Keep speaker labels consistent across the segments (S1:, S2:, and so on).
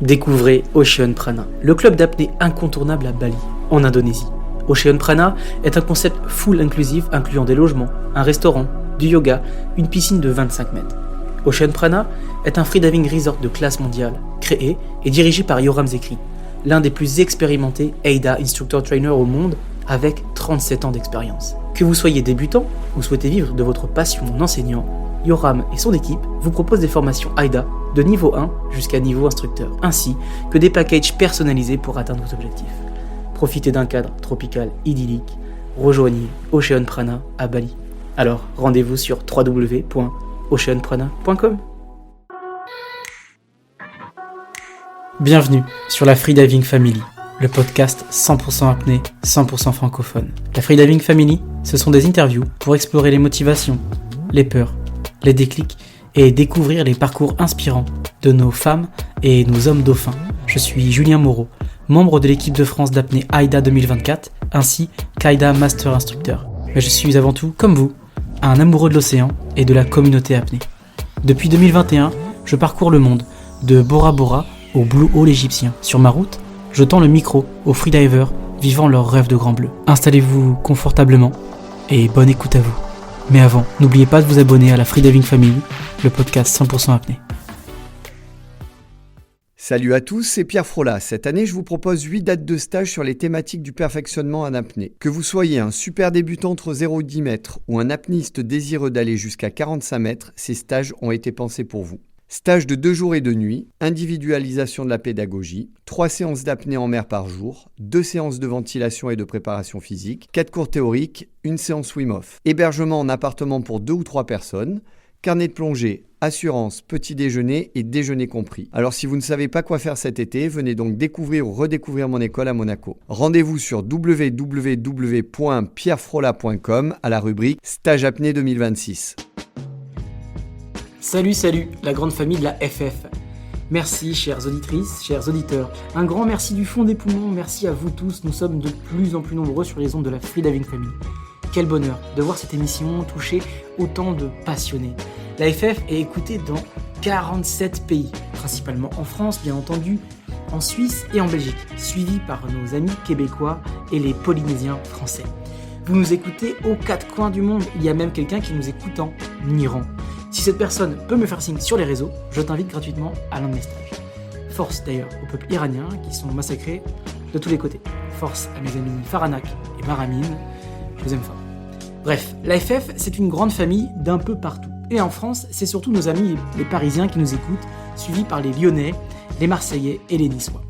S1: Découvrez Ocean Prana, le club d'apnée incontournable à Bali, en Indonésie. Ocean Prana est un concept full inclusif incluant des logements, un restaurant, du yoga, une piscine de 25 mètres. Ocean Prana est un freediving resort de classe mondiale, créé et dirigé par Yoram Zekri, l'un des plus expérimentés AIDA Instructor Trainer au monde avec 37 ans d'expérience. Que vous soyez débutant ou souhaitez vivre de votre passion en enseignant, Yoram et son équipe vous proposent des formations AIDA de niveau 1 jusqu'à niveau instructeur, ainsi que des packages personnalisés pour atteindre vos objectifs. Profitez d'un cadre tropical idyllique, rejoignez Ocean Prana à Bali. Alors rendez-vous sur www.oceanprana.com. Bienvenue sur la Freediving Family, le podcast 100% apnée, 100% francophone. La Freediving Family, ce sont des interviews pour explorer les motivations, les peurs, les déclics et découvrir les parcours inspirants de nos femmes et nos hommes dauphins. Je suis Julien Moreau, membre de l'équipe de France d'apnée AIDA 2024, ainsi qu'AIDA Master Instructeur. Mais je suis avant tout, comme vous, un amoureux de l'océan et de la communauté apnée. Depuis 2021, je parcours le monde, de Bora Bora au Blue Hole égyptien. Sur ma route, je tends le micro aux freedivers vivant leur rêve de grand bleu. Installez-vous confortablement et bonne écoute à vous. Mais avant, n'oubliez pas de vous abonner à la Freediving Family, le podcast 100% apnée.
S2: Salut à tous, c'est Pierre Frola. Cette année, je vous propose 8 dates de stage sur les thématiques du perfectionnement en apnée. Que vous soyez un super débutant entre 0 et 10 mètres ou un apnéiste désireux d'aller jusqu'à 45 mètres, ces stages ont été pensés pour vous. Stage de 2 jours et 2 nuits, individualisation de la pédagogie, 3 séances d'apnée en mer par jour, 2 séances de ventilation et de préparation physique, 4 cours théoriques, 1 séance Wim-Hof. Hébergement en appartement pour 2 ou 3 personnes, carnet de plongée, assurance, petit déjeuner et déjeuner compris. Alors si vous ne savez pas quoi faire cet été, venez donc découvrir ou redécouvrir mon école à Monaco. Rendez-vous sur www.pierrefrola.com à la rubrique Stage apnée 2026.
S1: Salut, la grande famille de la FF. Merci, chères auditrices, chers auditeurs. Un grand merci du fond des poumons, merci à vous tous. Nous sommes de plus en plus nombreux sur les ondes de la Freediving Family. Quel bonheur de voir cette émission toucher autant de passionnés. La FF est écoutée dans 47 pays, principalement en France, bien entendu, en Suisse et en Belgique, suivi par nos amis québécois et les Polynésiens français. Vous nous écoutez aux 4 coins du monde, il y a même quelqu'un qui nous écoute en Iran. Si cette personne peut me faire signe sur les réseaux, je t'invite gratuitement à l'un de mes stages. Force d'ailleurs au peuple iranien qui sont massacrés de tous les côtés. Force à mes amis Faranak et Maramine, je vous aime fort. Bref, la FF c'est une grande famille d'un peu partout. Et en France, c'est surtout nos amis les Parisiens qui nous écoutent, suivis par les Lyonnais, les Marseillais et les Niçois.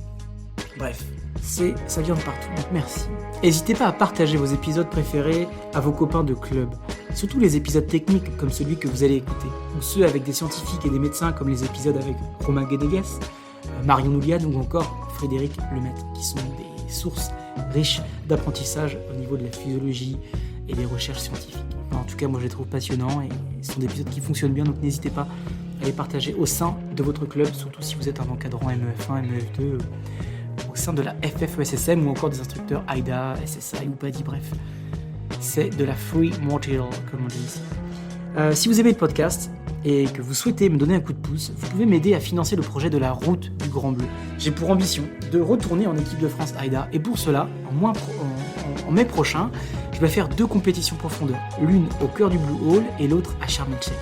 S1: Bref, ça vient de partout, donc merci. N'hésitez pas à partager vos épisodes préférés à vos copains de club. Surtout les épisodes techniques comme celui que vous allez écouter, ou ceux avec des scientifiques et des médecins comme les épisodes avec Romain Guédéguès, Marion Nouliane ou encore Frédéric Lemaitre, qui sont des sources riches d'apprentissage au niveau de la physiologie et des recherches scientifiques. Enfin, en tout cas, moi je les trouve passionnants et ce sont des épisodes qui fonctionnent bien, donc n'hésitez pas à les partager au sein de votre club, surtout si vous êtes un encadrant MEF1, MEF2, au sein de la FFESSM ou encore des instructeurs AIDA, SSI ou PADI, bref. C'est de la free material, comme on dit ici. Si vous aimez le podcast et que vous souhaitez me donner un coup de pouce, vous pouvez m'aider à financer le projet de la route du Grand Bleu. J'ai pour ambition de retourner en équipe de France AIDA et pour cela, en mai prochain, je vais faire 2 compétitions profondeur, l'une au cœur du Blue Hole et l'autre à Sharm el-Sheikh.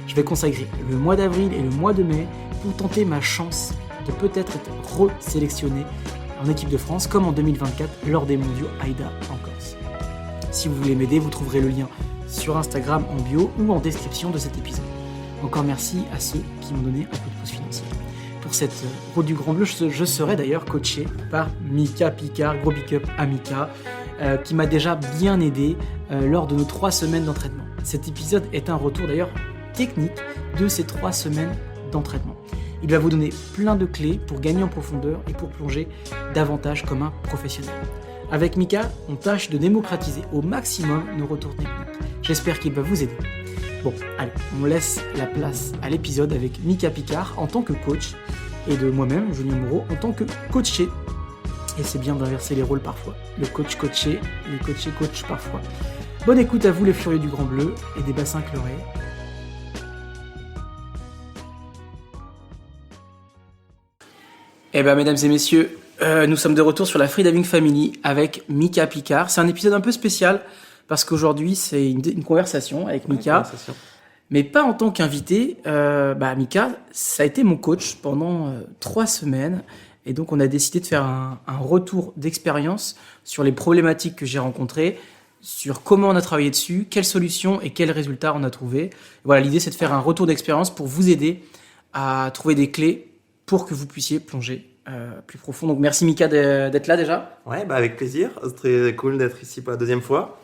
S1: Je vais consacrer le mois d'avril et le mois de mai pour tenter ma chance de peut-être être resélectionné en équipe de France comme en 2024 lors des mondiaux AIDA en Corse. Si vous voulez m'aider, vous trouverez le lien sur Instagram en bio ou en description de cet épisode. Encore merci à ceux qui m'ont donné un coup de pouce financier. Pour cette route du Grand Bleu, je serai d'ailleurs coaché par Mika Picard, gros big up à Mika, qui m'a déjà bien aidé lors de nos 3 semaines d'entraînement. Cet épisode est un retour d'ailleurs technique de ces 3 semaines d'entraînement. Il va vous donner plein de clés pour gagner en profondeur et pour plonger davantage comme un professionnel. Avec Mika, on tâche de démocratiser au maximum nos retours techniques. J'espère qu'il va vous aider. Bon, allez, on laisse la place à l'épisode avec Mika Picard en tant que coach et de moi-même, Julien Moreau, en tant que coaché. Et c'est bien d'inverser les rôles parfois. Le coach coaché, les coachés coachent parfois. Bonne écoute à vous les furieux du Grand Bleu et des bassins chlorés. Eh bien, mesdames et messieurs, nous sommes de retour sur la Freediving Family avec Mika Picard. C'est un épisode un peu spécial parce qu'aujourd'hui, c'est une conversation avec Mika, mais pas en tant qu'invité. Mika, ça a été mon coach pendant 3 semaines. Et donc, on a décidé de faire un retour d'expérience sur les problématiques que j'ai rencontrées, sur comment on a travaillé dessus, quelles solutions et quels résultats on a trouvé. Voilà, l'idée, c'est de faire un retour d'expérience pour vous aider à trouver des clés pour que vous puissiez plonger plus profond. Donc merci Mika d'être là déjà.
S3: Ouais, avec plaisir. C'est très cool d'être ici pour la deuxième fois.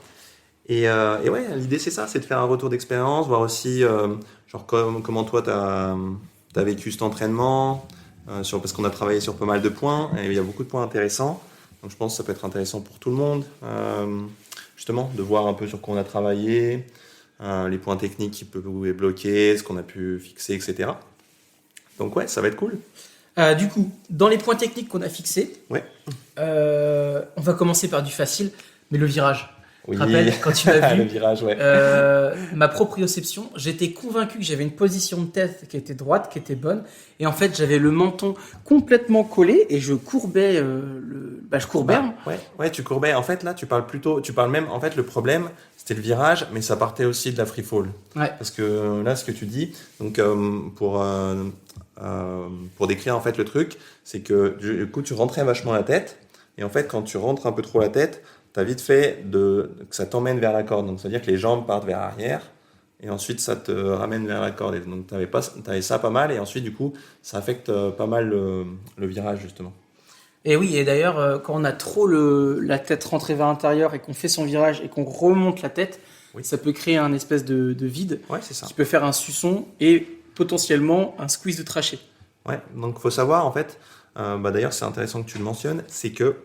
S3: Et ouais, l'idée c'est ça, c'est de faire un retour d'expérience, voir aussi comment toi t'as vécu cet entraînement, parce qu'on a travaillé sur pas mal de points et il y a beaucoup de points intéressants. Donc je pense que ça peut être intéressant pour tout le monde, justement, de voir un peu sur quoi on a travaillé, les points techniques qui pouvaient bloquer, ce qu'on a pu fixer, etc. Donc ouais, ça va être cool.
S1: Du coup, dans les points techniques qu'on a fixés,
S3: Ouais.
S1: On va commencer par du facile, mais le virage.
S3: Oui.
S1: Tu te rappelles quand tu l'as vu
S3: Le virage, ouais.
S1: Ma proprioception, j'étais convaincu que j'avais une position de tête qui était droite, qui était bonne, et en fait j'avais le menton complètement collé et je courbais je courbais.
S3: Ouais, tu courbais. En fait, là, tu parles même. En fait, le problème, c'était le virage, mais ça partait aussi de la free fall.
S1: Ouais.
S3: Parce que là, ce que tu dis, donc pour décrire en fait le truc, c'est que du coup, tu rentrais vachement la tête, et en fait, quand tu rentres un peu trop la tête, t'as vite fait que ça t'emmène vers la corde. Donc, c'est-à-dire que les jambes partent vers l'arrière, et ensuite, ça te ramène vers la corde. Et donc, t'avais ça pas mal, et ensuite, du coup, ça affecte pas mal le virage, justement.
S1: Et oui, et d'ailleurs, quand on a trop la tête rentrée vers l'intérieur et qu'on fait son virage et qu'on remonte la tête,
S3: Oui.
S1: ça peut créer un espèce de vide
S3: Ouais, c'est ça.
S1: qui peut faire un suçon et potentiellement un squeeze de trachée.
S3: Ouais, donc il faut savoir, en fait, d'ailleurs, c'est intéressant que tu le mentionnes, c'est que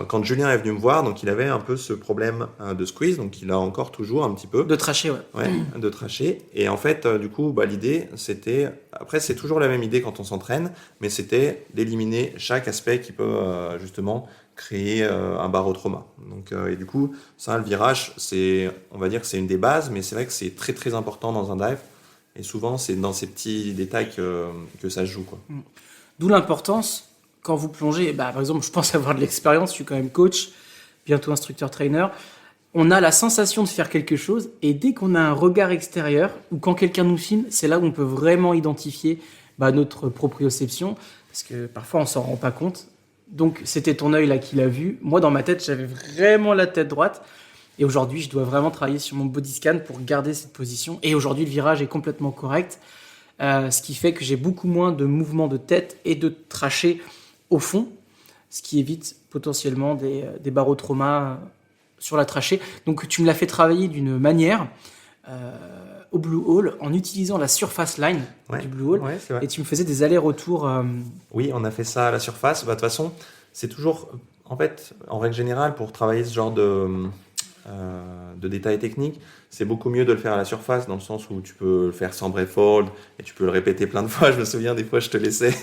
S3: quand Julien est venu me voir, donc il avait un peu ce problème de squeeze, donc il a encore toujours un petit peu.
S1: De trachée, ouais.
S3: Ouais, de trachée. Et en fait, du coup, l'idée, c'était... Après, c'est toujours la même idée quand on s'entraîne, mais c'était d'éliminer chaque aspect qui peut, justement, créer un barotrauma. Donc, et du coup, ça, le virage, on va dire que c'est une des bases, mais c'est vrai que c'est très, très important dans un dive. Et souvent, c'est dans ces petits détails que ça se joue, quoi.
S1: D'où l'importance, quand vous plongez, par exemple, je pense avoir de l'expérience, je suis quand même coach, bientôt instructeur-trainer, on a la sensation de faire quelque chose, et dès qu'on a un regard extérieur, ou quand quelqu'un nous filme, c'est là où on peut vraiment identifier notre proprioception, parce que parfois on s'en rend pas compte. Donc c'était ton œil là qui l'a vu. Moi dans ma tête, j'avais vraiment la tête droite, et aujourd'hui je dois vraiment travailler sur mon body scan pour garder cette position, et aujourd'hui le virage est complètement correct, ce qui fait que j'ai beaucoup moins de mouvements de tête et de trachée au fond, ce qui évite potentiellement des barotraumas sur la trachée. Donc tu me l'as fait travailler d'une manière au Blue Hole en utilisant la surface line du Blue Hole,
S3: ouais, c'est vrai.
S1: et tu me faisais des allers-retours.
S3: Oui, on a fait ça à la surface. De toute façon, c'est toujours, en fait, en règle générale, pour travailler ce genre de détails techniques, c'est beaucoup mieux de le faire à la surface, dans le sens où tu peux le faire sans breath hold et tu peux le répéter plein de fois. Je me souviens, des fois, je te laissais.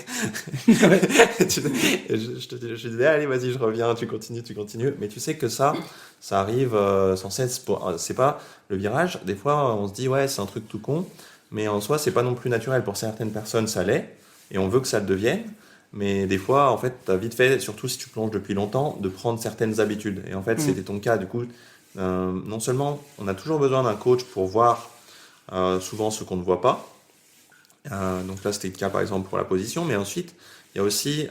S3: Je disais, allez, vas-y, je reviens, tu continues. Mais tu sais que ça arrive sans cesse. C'est pas le virage. Des fois, on se dit, ouais, c'est un truc tout con. Mais en soi, c'est pas non plus naturel. Pour certaines personnes, ça l'est. Et on veut que ça le devienne. Mais des fois, en fait, tu as vite fait, surtout si tu plonges depuis longtemps, de prendre certaines habitudes. Et en fait, c'était ton cas. Du coup, non seulement on a toujours besoin d'un coach pour voir souvent ce qu'on ne voit pas. Donc là, c'était le cas, par exemple, pour la position. Mais ensuite, il y a aussi,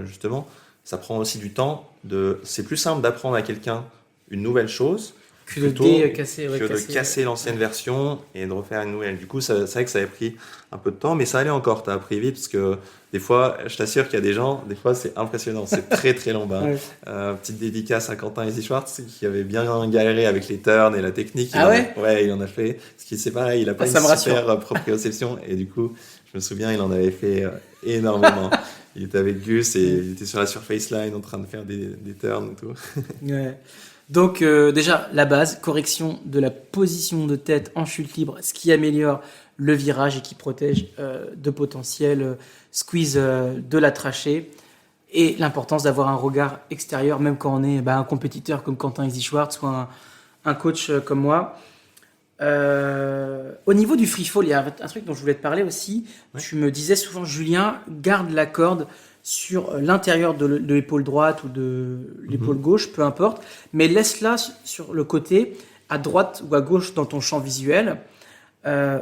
S3: justement, ça prend aussi du temps. C'est plus simple d'apprendre à quelqu'un une nouvelle chose
S1: que de
S3: casser l'ancienne version et de refaire une nouvelle. Du coup, c'est vrai que ça avait pris un peu de temps, mais ça allait encore. Tu as appris vite, parce que des fois, je t'assure qu'il y a des gens, des fois, c'est impressionnant. C'est très, très long.
S1: Ouais.
S3: Petite dédicace à Quentin Easy-Schwartz, qui avait bien galéré avec les turns et la technique.
S1: Ah ouais?
S3: Ouais, il en a fait. Parce qu'il c'est pareil, il a pas une super proprioception. Et du coup, je me souviens, il en avait fait énormément. Il était avec Gus et il était sur la surface line en train de faire des turns et tout.
S1: Ouais. Donc déjà, la base, correction de la position de tête en chute libre, ce qui améliore le virage et qui protège de potentiels squeeze de la trachée. Et l'importance d'avoir un regard extérieur, même quand on est un compétiteur comme Quentin Easy-Schwartz ou un coach comme moi. Au niveau du free fall, il y a un truc dont je voulais te parler aussi.
S3: Ouais.
S1: Tu me disais souvent, Julien, garde la corde sur l'intérieur de l'épaule droite ou de l'épaule gauche, peu importe, mais laisse-la sur le côté, à droite ou à gauche dans ton champ visuel.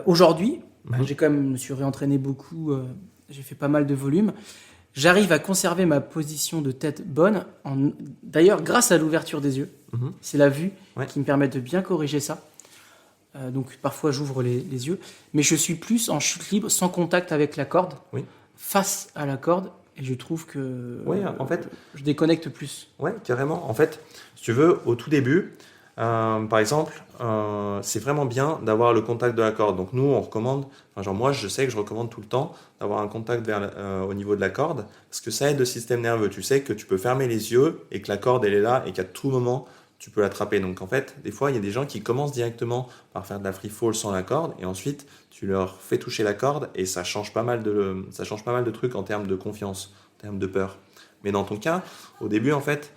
S1: Aujourd'hui, je me suis réentraîné beaucoup, j'ai fait pas mal de volume. J'arrive à conserver ma position de tête bonne, d'ailleurs grâce à l'ouverture des yeux. C'est la vue qui me permet de bien corriger ça. Donc parfois j'ouvre les yeux, mais je suis plus en chute libre, sans contact avec la corde, face à la corde, et je trouve que
S3: en fait,
S1: je déconnecte plus.
S3: Ouais, carrément. En fait, si tu veux, au tout début, par exemple, c'est vraiment bien d'avoir le contact de la corde. Donc nous, on recommande, moi, je sais que je recommande tout le temps d'avoir un contact au niveau de la corde, parce que ça aide le système nerveux. Tu sais que tu peux fermer les yeux et que la corde, elle est là et qu'à tout moment, tu peux l'attraper. Donc en fait, des fois, il y a des gens qui commencent directement par faire de la free fall sans la corde, et ensuite, tu leur fais toucher la corde, et ça change pas mal de trucs en termes de confiance, en termes de peur. Mais dans ton cas, au début, en fait,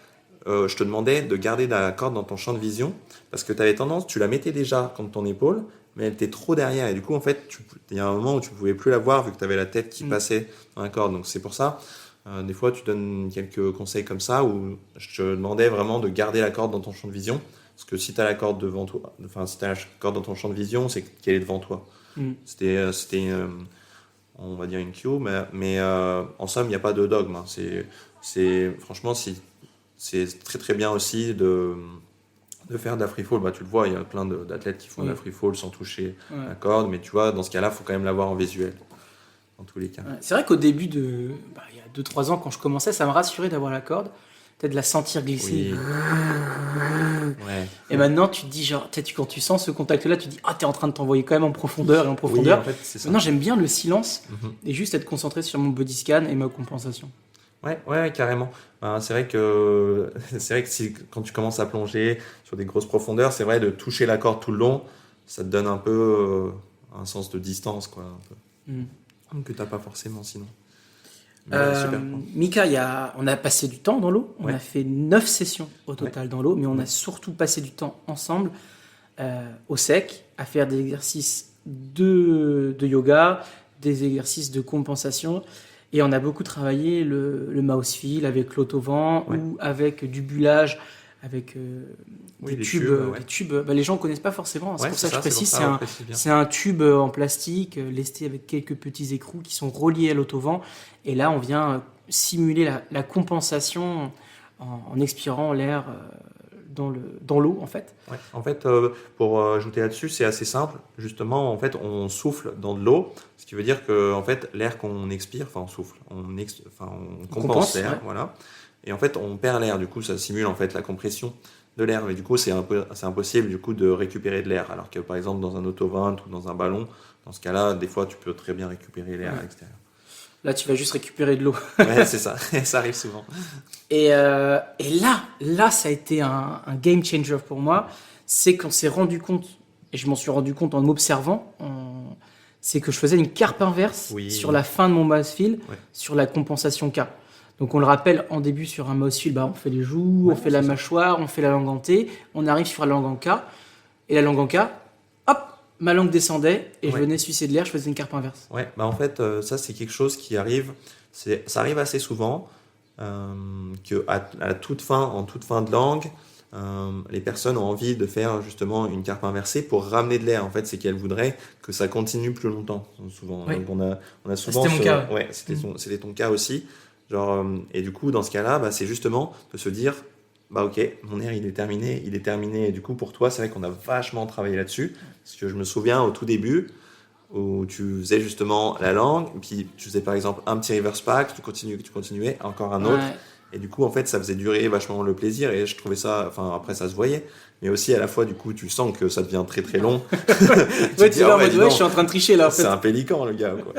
S3: je te demandais de garder la corde dans ton champ de vision, parce que tu avais tendance, tu la mettais déjà contre ton épaule, mais elle était trop derrière. Et du coup, en fait, il y a un moment où tu ne pouvais plus la voir, vu que tu avais la tête qui passait dans la corde. Donc c'est pour ça, des fois, tu donnes quelques conseils comme ça, où je te demandais vraiment de garder la corde dans ton champ de vision. Parce que si tu as la corde devant toi, si tu as la corde dans ton champ de vision, c'est qu'elle est devant toi. C'était on va dire une cue, mais en somme, il n'y a pas de dogme. Hein. Franchement, c'est très très bien aussi de faire de la free fall. Tu le vois, il y a plein d'athlètes qui font de la free fall sans toucher la corde, mais tu vois, dans ce cas-là, il faut quand même l'avoir en visuel, dans tous les cas.
S1: Ouais, c'est vrai qu'au début il y a 2-3 ans, quand je commençais, ça me rassurait d'avoir la corde, peut-être de la sentir glisser. Et maintenant, tu te dis, quand tu sens ce contact-là, tu te dis, t'es en train de t'envoyer quand même en profondeur et en profondeur.
S3: Oui, en fait, c'est ça.
S1: Maintenant, j'aime bien le silence et juste être concentré sur mon body scan et ma compensation.
S3: Ouais, carrément. C'est vrai que quand tu commences à plonger sur des grosses profondeurs, c'est vrai de toucher la corde tout le long, ça te donne un peu un sens de distance, quoi, un peu. Que t'as pas forcément sinon. Super.
S1: Mika, on a passé du temps dans l'eau. On a fait 9 sessions au total dans l'eau, mais on a surtout passé du temps ensemble au sec à faire des exercices de yoga, des exercices de compensation. Et on a beaucoup travaillé le mouse feel avec l'autovent ou avec du bullage, avec des tubes. Des tubes. Les gens ne connaissent pas forcément, c'est pour ça que je précise. C'est un tube en plastique lesté avec quelques petits écrous qui sont reliés à l'autovent. Et là, on vient simuler la compensation en expirant l'air dans l'eau, en fait.
S3: Ouais. En fait, pour ajouter là-dessus, c'est assez simple. Justement, en fait, on souffle dans de l'eau, ce qui veut dire que en fait, l'air qu'on expire, on souffle, on compense l'air, voilà. Et en fait, on perd l'air. Du coup, ça simule en fait la compression de l'air. Mais du coup, c'est impossible du coup de récupérer de l'air. Alors que par exemple, dans un autovent ou dans un ballon, dans ce cas-là, des fois, tu peux très bien récupérer l'air à l'extérieur.
S1: Là, tu vas juste récupérer de l'eau.
S3: Ouais, c'est ça. Ça arrive souvent.
S1: Et là, ça a été un game changer pour moi. C'est qu'on s'est rendu compte, et je m'en suis rendu compte en m'observant, c'est que je faisais une carpe inverse sur la fin de mon mouse feel, sur la compensation K. Donc on le rappelle, en début sur un mouse feel, on fait les joues, on fait la mâchoire, on fait la langue en T, on arrive sur la langue en K, et la langue en K, hop, ma langue descendait et je venais sucer de l'air, je faisais une carpe inverse.
S3: Ouais, en fait, ça c'est quelque chose qui arrive, ça arrive assez souvent, en toute fin de langue, les personnes ont envie de faire justement une carpe inversée pour ramener de l'air. En fait, c'est qu'elles voudraient que ça continue plus longtemps, souvent.
S1: Oui.
S3: Donc on a souvent.
S1: C'était mon cas.
S3: Ouais, c'était ton cas aussi. Et du coup, dans ce cas-là, c'est justement de se dire, ok, mon air il est terminé. Et du coup, pour toi, c'est vrai qu'on a vachement travaillé là-dessus. Parce que je me souviens au tout début, où tu faisais justement la langue, puis tu faisais par exemple un petit reverse pack, tu continuais, encore un autre. Et du coup, en fait, ça faisait durer vachement le plaisir. Et je trouvais ça, après, ça se voyait. Mais aussi, à la fois, du coup, tu sens que ça devient très très long.
S1: tu es là en mode, je suis en train de tricher là. En fait.
S3: C'est un pélican, le gars, quoi.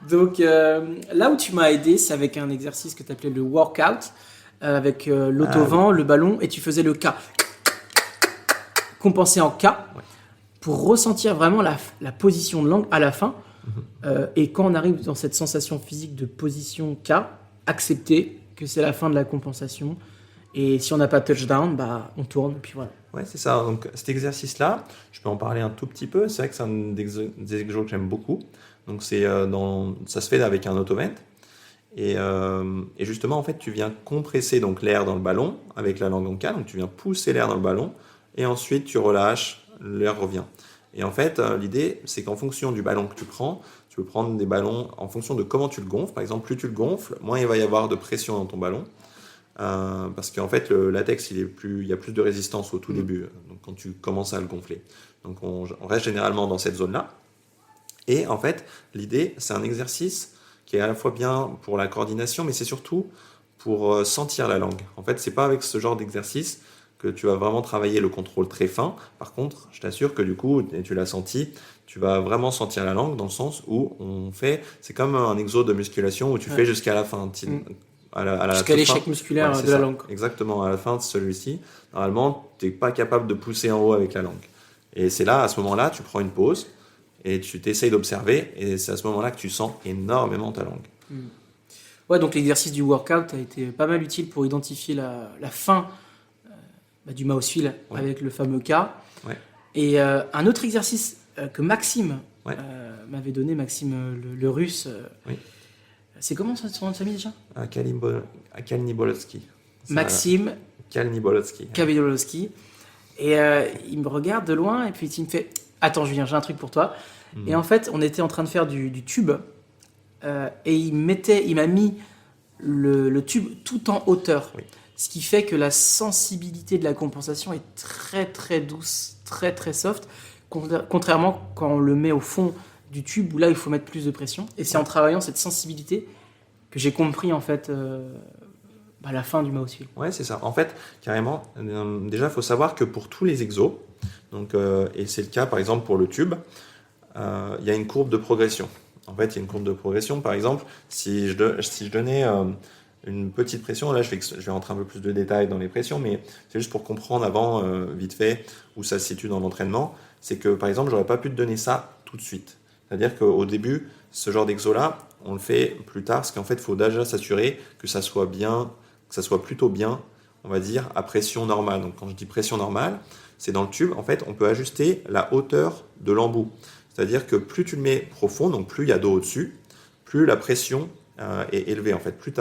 S1: Donc, là où tu m'as aidé, c'est avec un exercice que tu appelais le workout, avec l'autovent, le ballon, et tu faisais le K. Compensé en K, pour ressentir vraiment la position de langue à la fin. Et quand on arrive dans cette sensation physique de position K, accepter que c'est la fin de la compensation. Et si on n'a pas touchdown, on tourne, et puis voilà.
S3: Ouais, c'est ça. Donc, cet exercice-là, je peux en parler un tout petit peu. C'est vrai que c'est un des exos que j'aime beaucoup. Donc, ça se fait avec un autovent. Et justement, en fait, tu viens compresser donc l'air dans le ballon avec la langue en K. Donc, tu viens pousser l'air dans le ballon et ensuite tu relâches, l'air revient. Et en fait, l'idée, c'est qu'en fonction du ballon que tu prends, tu peux prendre des ballons en fonction de comment tu le gonfles. Par exemple, plus tu le gonfles, moins il va y avoir de pression dans ton ballon. Parce qu'en fait, le latex, il y a plus de résistance au tout début, donc quand tu commences à le gonfler. Donc on reste généralement dans cette zone-là. Et en fait, l'idée, c'est un exercice qui est à la fois bien pour la coordination, mais c'est surtout pour sentir la langue. En fait, c'est pas avec ce genre d'exercice que tu vas vraiment travailler le contrôle très fin. Par contre, je t'assure que du coup, et tu l'as senti, tu vas vraiment sentir la langue dans le sens où c'est comme un exo de musculation où tu fais jusqu'à la fin.
S1: Jusqu'à l'échec musculaire de la langue.
S3: Exactement, à la fin de celui-ci, normalement, tu n'es pas capable de pousser en haut avec la langue. Et c'est là, à ce moment-là, tu prends une pause et tu t'essayes d'observer, et c'est à ce moment-là que tu sens énormément ta langue.
S1: Ouais, donc l'exercice du workout a été pas mal utile pour identifier la fin du mouse feel avec le fameux K.
S3: Ouais.
S1: Et un autre exercice que Maxime m'avait donné, Maxime le russe.
S3: Oui.
S1: C'est comment son nom de famille déjà ?
S3: Kalnibolowski.
S1: Maxime
S3: Kalnibolowski.
S1: Et il me regarde de loin et puis il me fait « Attends Julien, j'ai un truc pour toi. » Et en fait, on était en train de faire du tube et il m'a mis le tube tout en hauteur.
S3: Oui.
S1: Ce qui fait que la sensibilité de la compensation est très très douce, très très soft, contrairement quand on le met au fond du tube où là il faut mettre plus de pression. Et c'est en travaillant cette sensibilité que j'ai compris en fait la fin du mouse feel.
S3: Ouais, c'est ça. En fait, carrément, déjà il faut savoir que pour tous les exos, donc, et c'est le cas par exemple pour le tube, il y a une courbe de progression. En fait, il y a une courbe de progression. Par exemple, si je donnais une petite pression, là je vais rentrer un peu plus de détails dans les pressions, mais c'est juste pour comprendre avant, vite fait, où ça se situe dans l'entraînement. C'est que par exemple, j'aurais pas pu te donner ça tout de suite. C'est-à-dire qu'au début, ce genre d'exo-là, on le fait plus tard, parce qu'en fait, il faut déjà s'assurer que ça soit plutôt bien, on va dire, à pression normale. Donc quand je dis pression normale, c'est dans le tube, en fait, on peut ajuster la hauteur de l'embout. C'est-à-dire que plus tu le mets profond, donc plus il y a d'eau au-dessus, plus la pression est élevée. En fait, plus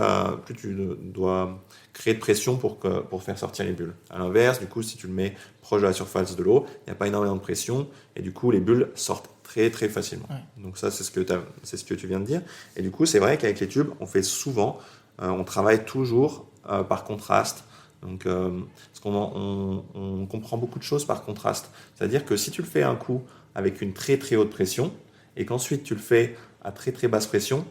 S3: tu dois créer de pression pour faire sortir les bulles. À l'inverse, du coup, si tu le mets proche de la surface de l'eau, il n'y a pas énormément de pression et du coup, les bulles sortent très très facilement. Ouais. Donc ça, c'est ce que tu viens de dire. Et du coup, c'est vrai qu'avec les tubes, on fait souvent, on travaille toujours par contraste. Donc, parce on comprend beaucoup de choses par contraste. C'est-à-dire que si tu le fais un coup avec une très très haute pression et qu'ensuite tu le fais à très très basse pression,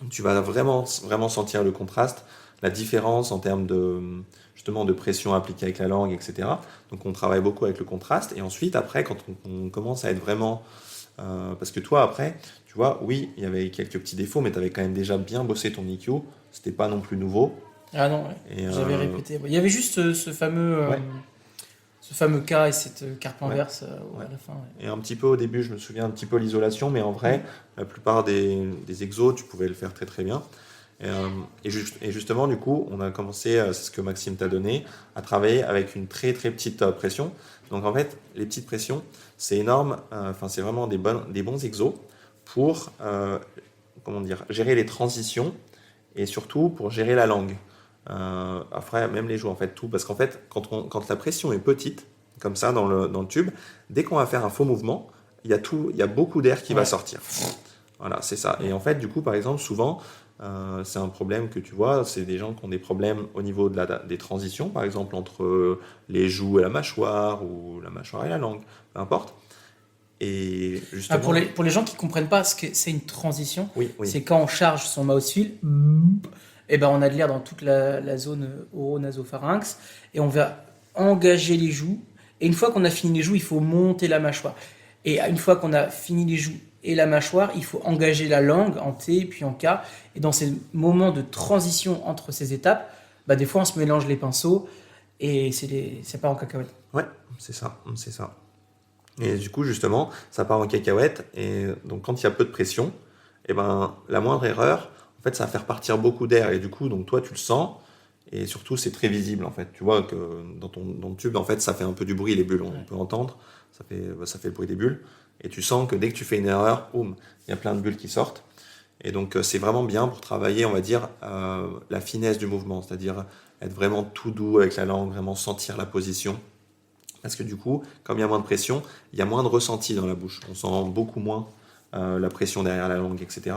S3: tu vas vraiment, vraiment sentir le contraste, la différence en termes justement de pression appliquée avec la langue, etc. Donc on travaille beaucoup avec le contraste. Et ensuite, après, quand on commence à être vraiment... parce que toi, après, tu vois, oui, il y avait quelques petits défauts, mais tu avais quand même déjà bien bossé ton EQ. C'était pas non plus nouveau.
S1: Ah non, ouais. J'avais répété. Il y avait juste ce fameux cas et cette carpe inverse à la fin. Ouais.
S3: Et un petit peu au début, je me souviens un petit peu l'isolation, mais en vrai, la plupart des exos, tu pouvais le faire très très bien. Et justement, du coup, on a commencé, c'est ce que Maxime t'a donné, à travailler avec une très très petite pression. Donc en fait, les petites pressions, c'est énorme, c'est vraiment des bons exos pour gérer les transitions et surtout pour gérer la langue. Après, même les joues, en fait, tout. Parce qu'en fait, quand la pression est petite, comme ça, dans le tube, dès qu'on va faire un faux mouvement, il y a beaucoup d'air qui va sortir. Voilà, c'est ça. Et en fait, du coup, par exemple, souvent, c'est un problème que tu vois, c'est des gens qui ont des problèmes au niveau des transitions, par exemple, entre les joues et la mâchoire, ou la mâchoire et la langue, peu importe. Et justement...
S1: pour les gens qui ne comprennent pas ce que c'est une transition,
S3: oui.
S1: C'est quand on charge son mouse feel, et on a de l'air dans toute la zone oro-nasopharynx et on va engager les joues. Et une fois qu'on a fini les joues, il faut monter la mâchoire. Et une fois qu'on a fini les joues et la mâchoire, il faut engager la langue en T puis en K. Et dans ces moments de transition entre ces étapes, des fois on se mélange les pinceaux et ça part en cacahuète.
S3: Ouais, c'est ça. Et du coup, justement, ça part en cacahuète. Et donc, quand il y a peu de pression, la moindre erreur, en fait, ça va faire partir beaucoup d'air. Et du coup, donc toi, tu le sens. Et surtout, c'est très visible, en fait. Tu vois que dans le tube, en fait, ça fait un peu du bruit, les bulles. On peut entendre, ça fait le bruit des bulles. Et tu sens que dès que tu fais une erreur, boum, il y a plein de bulles qui sortent. Et donc, c'est vraiment bien pour travailler, on va dire, la finesse du mouvement. C'est-à-dire être vraiment tout doux avec la langue, vraiment sentir la position. Parce que du coup, comme il y a moins de pression, il y a moins de ressenti dans la bouche. On sent beaucoup moins la pression derrière la langue, etc.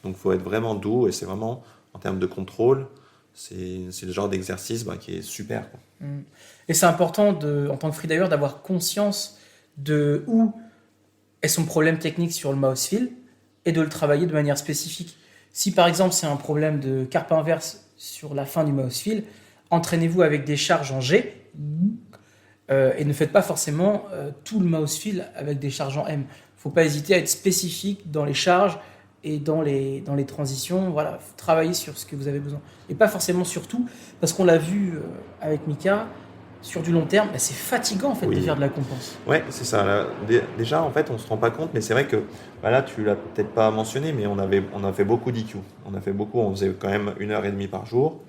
S3: Donc, il faut être vraiment doux. Et c'est vraiment, en termes de contrôle, c'est le genre d'exercice qui est super, quoi.
S1: Et c'est important, en tant que freediver, d'avoir conscience de où est son problème technique sur le mouse feel et de le travailler de manière spécifique. Si par exemple c'est un problème de carpe inverse sur la fin du mouse feel, entraînez-vous avec des charges en G et ne faites pas forcément tout le mouse feel avec des charges en M. Il ne faut pas hésiter à être spécifique dans les charges et dans les transitions. Voilà, faut travailler sur ce que vous avez besoin. Et pas forcément sur tout, parce qu'on l'a vu avec Mika, sur du long terme, c'est fatigant en fait de faire de la compense.
S3: Ouais, c'est ça. Là, déjà, en fait, on se rend pas compte, mais c'est vrai que là, tu l'as peut-être pas mentionné, mais on a fait beaucoup d'EQ. On faisait quand même 1h30 par jour,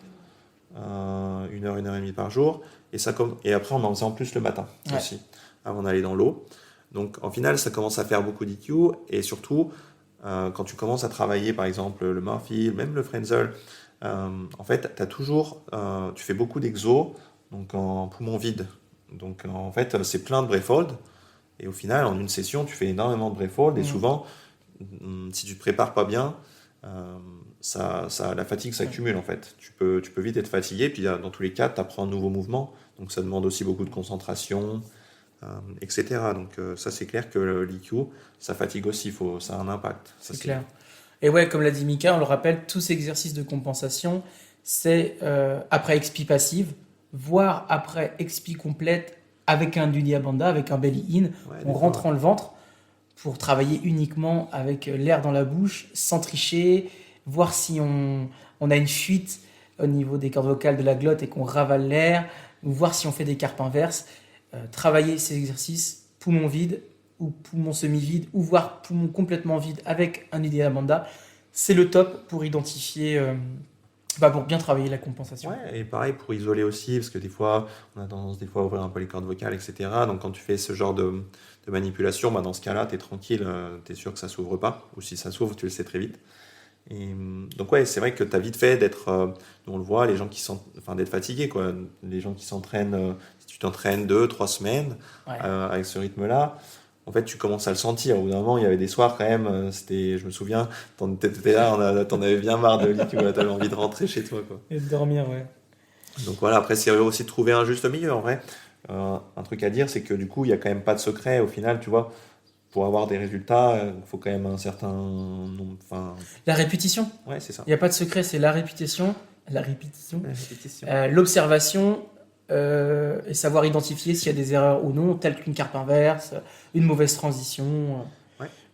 S3: 1h et demie par jour, et après on en faisait en plus le matin aussi, avant d'aller dans l'eau. Donc, en final, ça commence à faire beaucoup d'EQ, et surtout, quand tu commences à travailler, par exemple, le Murphy, même le Frenzel, en fait, tu fais beaucoup d'exos, donc en poumon vide. Donc en fait, c'est plein de breath-hold. Et au final, en une session, tu fais énormément de breath-hold. Et souvent, si tu te prépares pas bien, la fatigue s'accumule en fait. Tu peux vite être fatigué. Puis dans tous les cas, tu apprends un nouveau mouvement. Donc ça demande aussi beaucoup de concentration, etc. Donc ça, c'est clair que l'EQ, ça fatigue aussi. Ça a un impact. Ça,
S1: c'est clair. Et ouais, comme l'a dit Mika, on le rappelle, tous ces exercices de compensation, c'est après expi passive, voire après expi complète avec un Uddiyana Bandha, avec un belly in, en rentrant le ventre pour travailler uniquement avec l'air dans la bouche, sans tricher, voir si on a une fuite au niveau des cordes vocales de la glotte et qu'on ravale l'air, ou voir si on fait des carpes inverses. Travailler ces exercices poumon vide ou poumon semi-vide, ou voire poumon complètement vide avec un Uddiyana Bandha, c'est le top pour identifier... pour bien travailler la compensation.
S3: Ouais, et pareil pour isoler aussi, parce que des fois, on a tendance des fois à ouvrir un peu les cordes vocales, etc. Donc quand tu fais ce genre de manipulation, dans ce cas-là, tu es tranquille, tu es sûr que ça ne s'ouvre pas, ou si ça s'ouvre, tu le sais très vite. Et donc ouais, c'est vrai que tu as vite fait d'être, on le voit, les gens d'être fatigués, quoi. Les gens qui s'entraînent, si tu t'entraînes 2-3 semaines avec ce rythme-là, en fait, tu commences à le sentir. Au bout d'un moment, il y avait des soirs quand même, je me souviens, t'étais là, t'en avais bien marre de l'IQ, t'avais envie de rentrer chez toi, quoi.
S1: Et de dormir, ouais.
S3: Donc voilà, après, c'est aussi de trouver un juste milieu, en vrai. Un truc à dire, c'est que du coup, il n'y a quand même pas de secret. Au final, tu vois, pour avoir des résultats, il faut quand même un certain nombre.
S1: La répétition.
S3: Ouais, c'est ça.
S1: Il n'y a pas de secret, c'est la répétition. L'observation. Et savoir identifier s'il y a des erreurs ou non, telles qu'une carpe inverse, une mauvaise transition,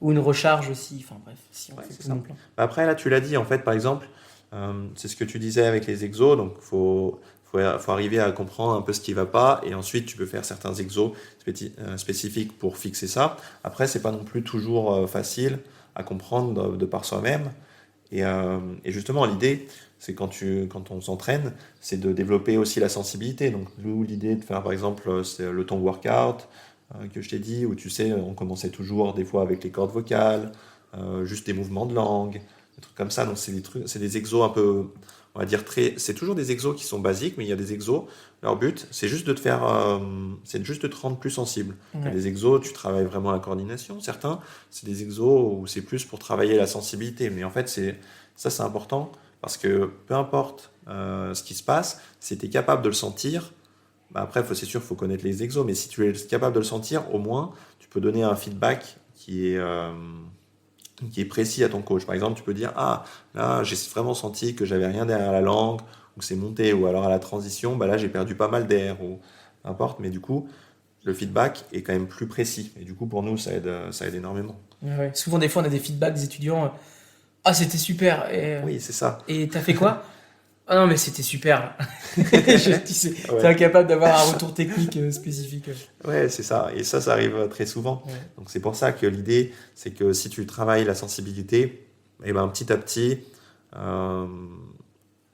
S1: ou une recharge aussi. Enfin bref, si on fait tout mon plan.
S3: Après, là, tu l'as dit, en fait, par exemple, c'est ce que tu disais avec les exos, donc faut arriver à comprendre un peu ce qui ne va pas, et ensuite tu peux faire certains exos spécifiques pour fixer ça. Après, c'est pas non plus toujours facile à comprendre de par soi-même, et justement, l'idée, c'est quand on s'entraîne, c'est de développer aussi la sensibilité. Donc, d'où l'idée de faire, par exemple, c'est le tongue workout que je t'ai dit, où tu sais, on commençait toujours des fois avec les cordes vocales, juste des mouvements de langue, des trucs comme ça. Donc, c'est des exos un peu, on va dire c'est toujours des exos qui sont basiques, mais il y a des exos. Leur but, c'est juste de te rendre plus sensible. Il y a des exos, tu travailles vraiment la coordination. Certains, c'est des exos où c'est plus pour travailler la sensibilité. Mais en fait, c'est important. Parce que peu importe ce qui se passe, si tu es capable de le sentir, après, c'est sûr, il faut connaître les exos, mais si tu es capable de le sentir, au moins, tu peux donner un feedback qui est précis à ton coach. Par exemple, tu peux dire « Ah, là, j'ai vraiment senti que j'avais rien derrière la langue, ou que c'est monté, ou alors à la transition, là, j'ai perdu pas mal d'air, ou peu importe. » Mais du coup, le feedback est quand même plus précis. Et du coup, pour nous, ça aide énormément.
S1: Ouais. Souvent, des fois, on a des feedbacks des étudiants... Ah, c'était super.
S3: Oui, c'est ça.
S1: Et t'as fait quoi? Ah non, mais c'était super. T'es incapable d'avoir un retour technique spécifique.
S3: Ouais, c'est ça. Et ça arrive très souvent. Ouais. Donc, c'est pour ça que l'idée, c'est que si tu travailles la sensibilité, petit à petit,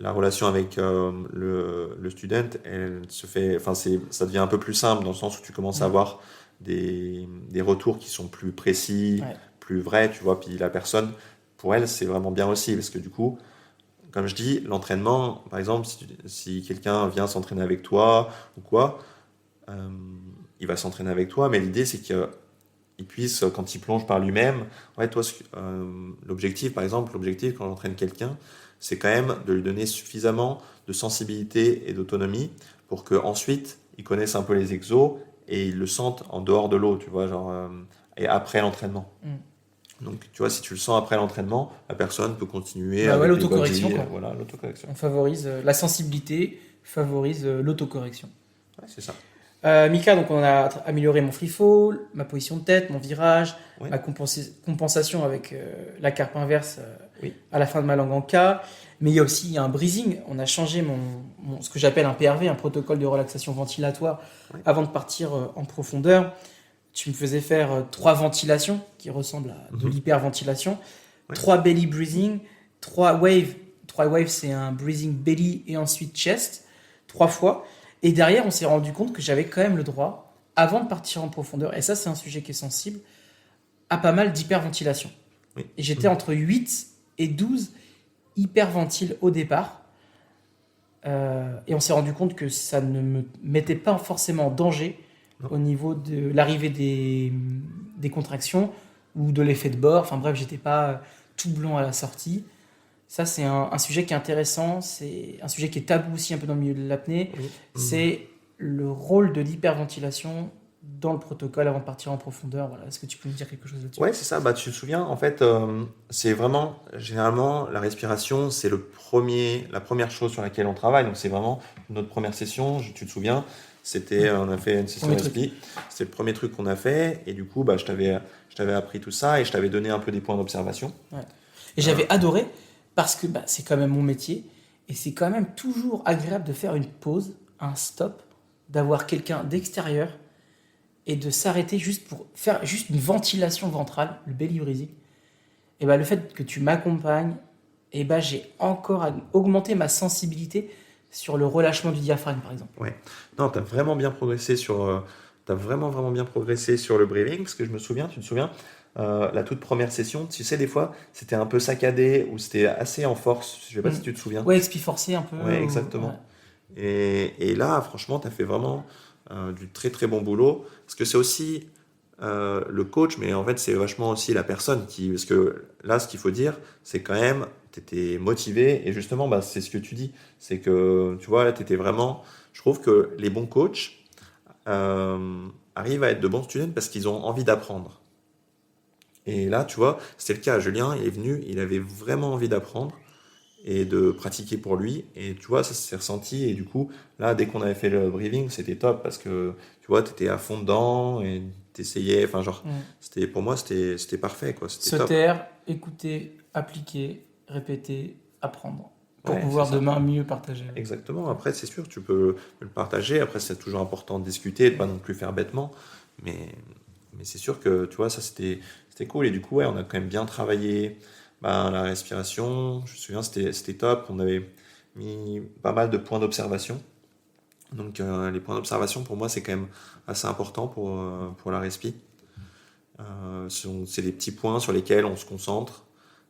S3: la relation avec le student, elle se fait, enfin, ça devient un peu plus simple dans le sens où tu commences à avoir des retours qui sont plus précis,
S1: Ouais.
S3: plus vrais, tu vois. Puis la personne, pour elle, c'est vraiment bien aussi parce que du coup, comme je dis, l'entraînement, par exemple, si quelqu'un vient s'entraîner avec toi ou quoi, euh, il va s'entraîner avec toi, mais l'idée c'est qu'il puisse, quand il plonge par lui-même, ouais, toi, l'objectif, par exemple, l'objectif quand j'entraîne quelqu'un, c'est quand même de lui donner suffisamment de sensibilité et d'autonomie pour que ensuite il connaisse un peu les exos et il le sente en dehors de l'eau, tu vois, genre, et après l'entraînement. Donc, tu vois, si tu le sens après l'entraînement, la personne peut continuer
S1: Bah ouais,
S3: avec les
S1: l'autocorrection,
S3: bodies,
S1: quoi.
S3: voilà, l'autocorrection.
S1: On favorise la sensibilité, favorise l'autocorrection.
S3: Ouais, c'est ça.
S1: Mika, donc on a amélioré mon free fall, ma position de tête, mon virage,
S3: Ouais.
S1: ma compensation avec la carpe inverse
S3: Oui.
S1: à la fin de ma langue en K. Mais il y a aussi un breathing. On a changé ce que j'appelle un PRV, un protocole de relaxation ventilatoire,
S3: Ouais.
S1: avant de partir en profondeur. Tu me faisais faire 3 ventilations qui ressemblent à de l'hyperventilation,
S3: Ouais.
S1: 3 belly breathing, 3 waves. 3 waves, c'est un breathing belly et ensuite chest, 3 fois. Et derrière, on s'est rendu compte que j'avais quand même le droit, avant de partir en profondeur, et ça c'est un sujet qui est sensible, à pas mal d'hyperventilation.
S3: Oui.
S1: Et j'étais entre 8 et 12 hyperventiles au départ. Et on s'est rendu compte que ça ne me mettait pas forcément en danger
S3: Non.
S1: au niveau de l'arrivée des contractions ou de l'effet de bord. Enfin bref, j'étais pas tout blanc à la sortie. Ça, c'est un sujet qui est intéressant. C'est un sujet qui est tabou aussi un peu dans le milieu de l'apnée.
S3: Oui.
S1: C'est le rôle de l'hyperventilation dans le protocole avant de partir en profondeur. Voilà. Est-ce que tu peux me dire quelque chose là-dessus?
S3: Ouais, c'est ça. Bah, tu te souviens, en fait, c'est vraiment, généralement, la respiration, c'est la première chose sur laquelle on travaille. Donc, c'est vraiment notre première session. Tu te souviens, on a fait une session
S1: Premier truc.
S3: respi. C'était le premier truc qu'on a fait. Et du coup, bah, je t'avais appris tout ça et je t'avais donné un peu des points d'observation.
S1: Et j'avais adoré parce que c'est quand même mon métier et c'est quand même toujours agréable de faire une pause, un stop, d'avoir quelqu'un d'extérieur et de s'arrêter juste pour faire juste une ventilation ventrale, le belly breathing. Et le fait que tu m'accompagnes, et j'ai encore augmenté ma sensibilité sur le relâchement du diaphragme par exemple.
S3: Ouais. Non, t'as vraiment bien progressé t'as vraiment, vraiment bien progressé sur le breathing. Parce que je me souviens, tu te souviens, la toute première session, tu sais, des fois, c'était un peu saccadé ou c'était assez en force. Je sais pas si tu te souviens.
S1: Ouais, expi forcé un peu.
S3: Ouais, exactement. Et là, franchement, tu as fait vraiment du très très bon boulot. Parce que c'est aussi le coach, mais en fait, c'est vachement aussi la personne qui. Parce que là, ce qu'il faut dire, c'est quand même, tu étais motivé. Et justement, c'est ce que tu dis. C'est que, tu vois, tu étais vraiment. Je trouve que les bons coachs arrivent à être de bons students parce qu'ils ont envie d'apprendre. Et là, tu vois, c'était le cas. Julien, il est venu, il avait vraiment envie d'apprendre et de pratiquer pour lui. Et tu vois, ça s'est ressenti. Et du coup, là, dès qu'on avait fait le briefing, c'était top parce que, tu vois, tu étais à fond dedans et tu essayais. Enfin, genre, pour moi, c'était parfait, quoi. C'était
S1: Se
S3: top.
S1: taire, écouter, appliquer, répéter, apprendre. Pour
S3: Ouais,
S1: pouvoir
S3: c'est ça.
S1: demain mieux partager.
S3: Exactement. Après, c'est sûr, tu peux le partager. Après, c'est toujours important de discuter, de pas non plus faire bêtement. Mais c'est sûr que, tu vois, ça, c'était cool. Et du coup, ouais, on a quand même bien travaillé la respiration. Je me souviens, c'était top. On avait mis pas mal de points d'observation. Donc, les points d'observation, pour moi, c'est quand même assez important pour la respi. C'est des petits points sur lesquels on se concentre,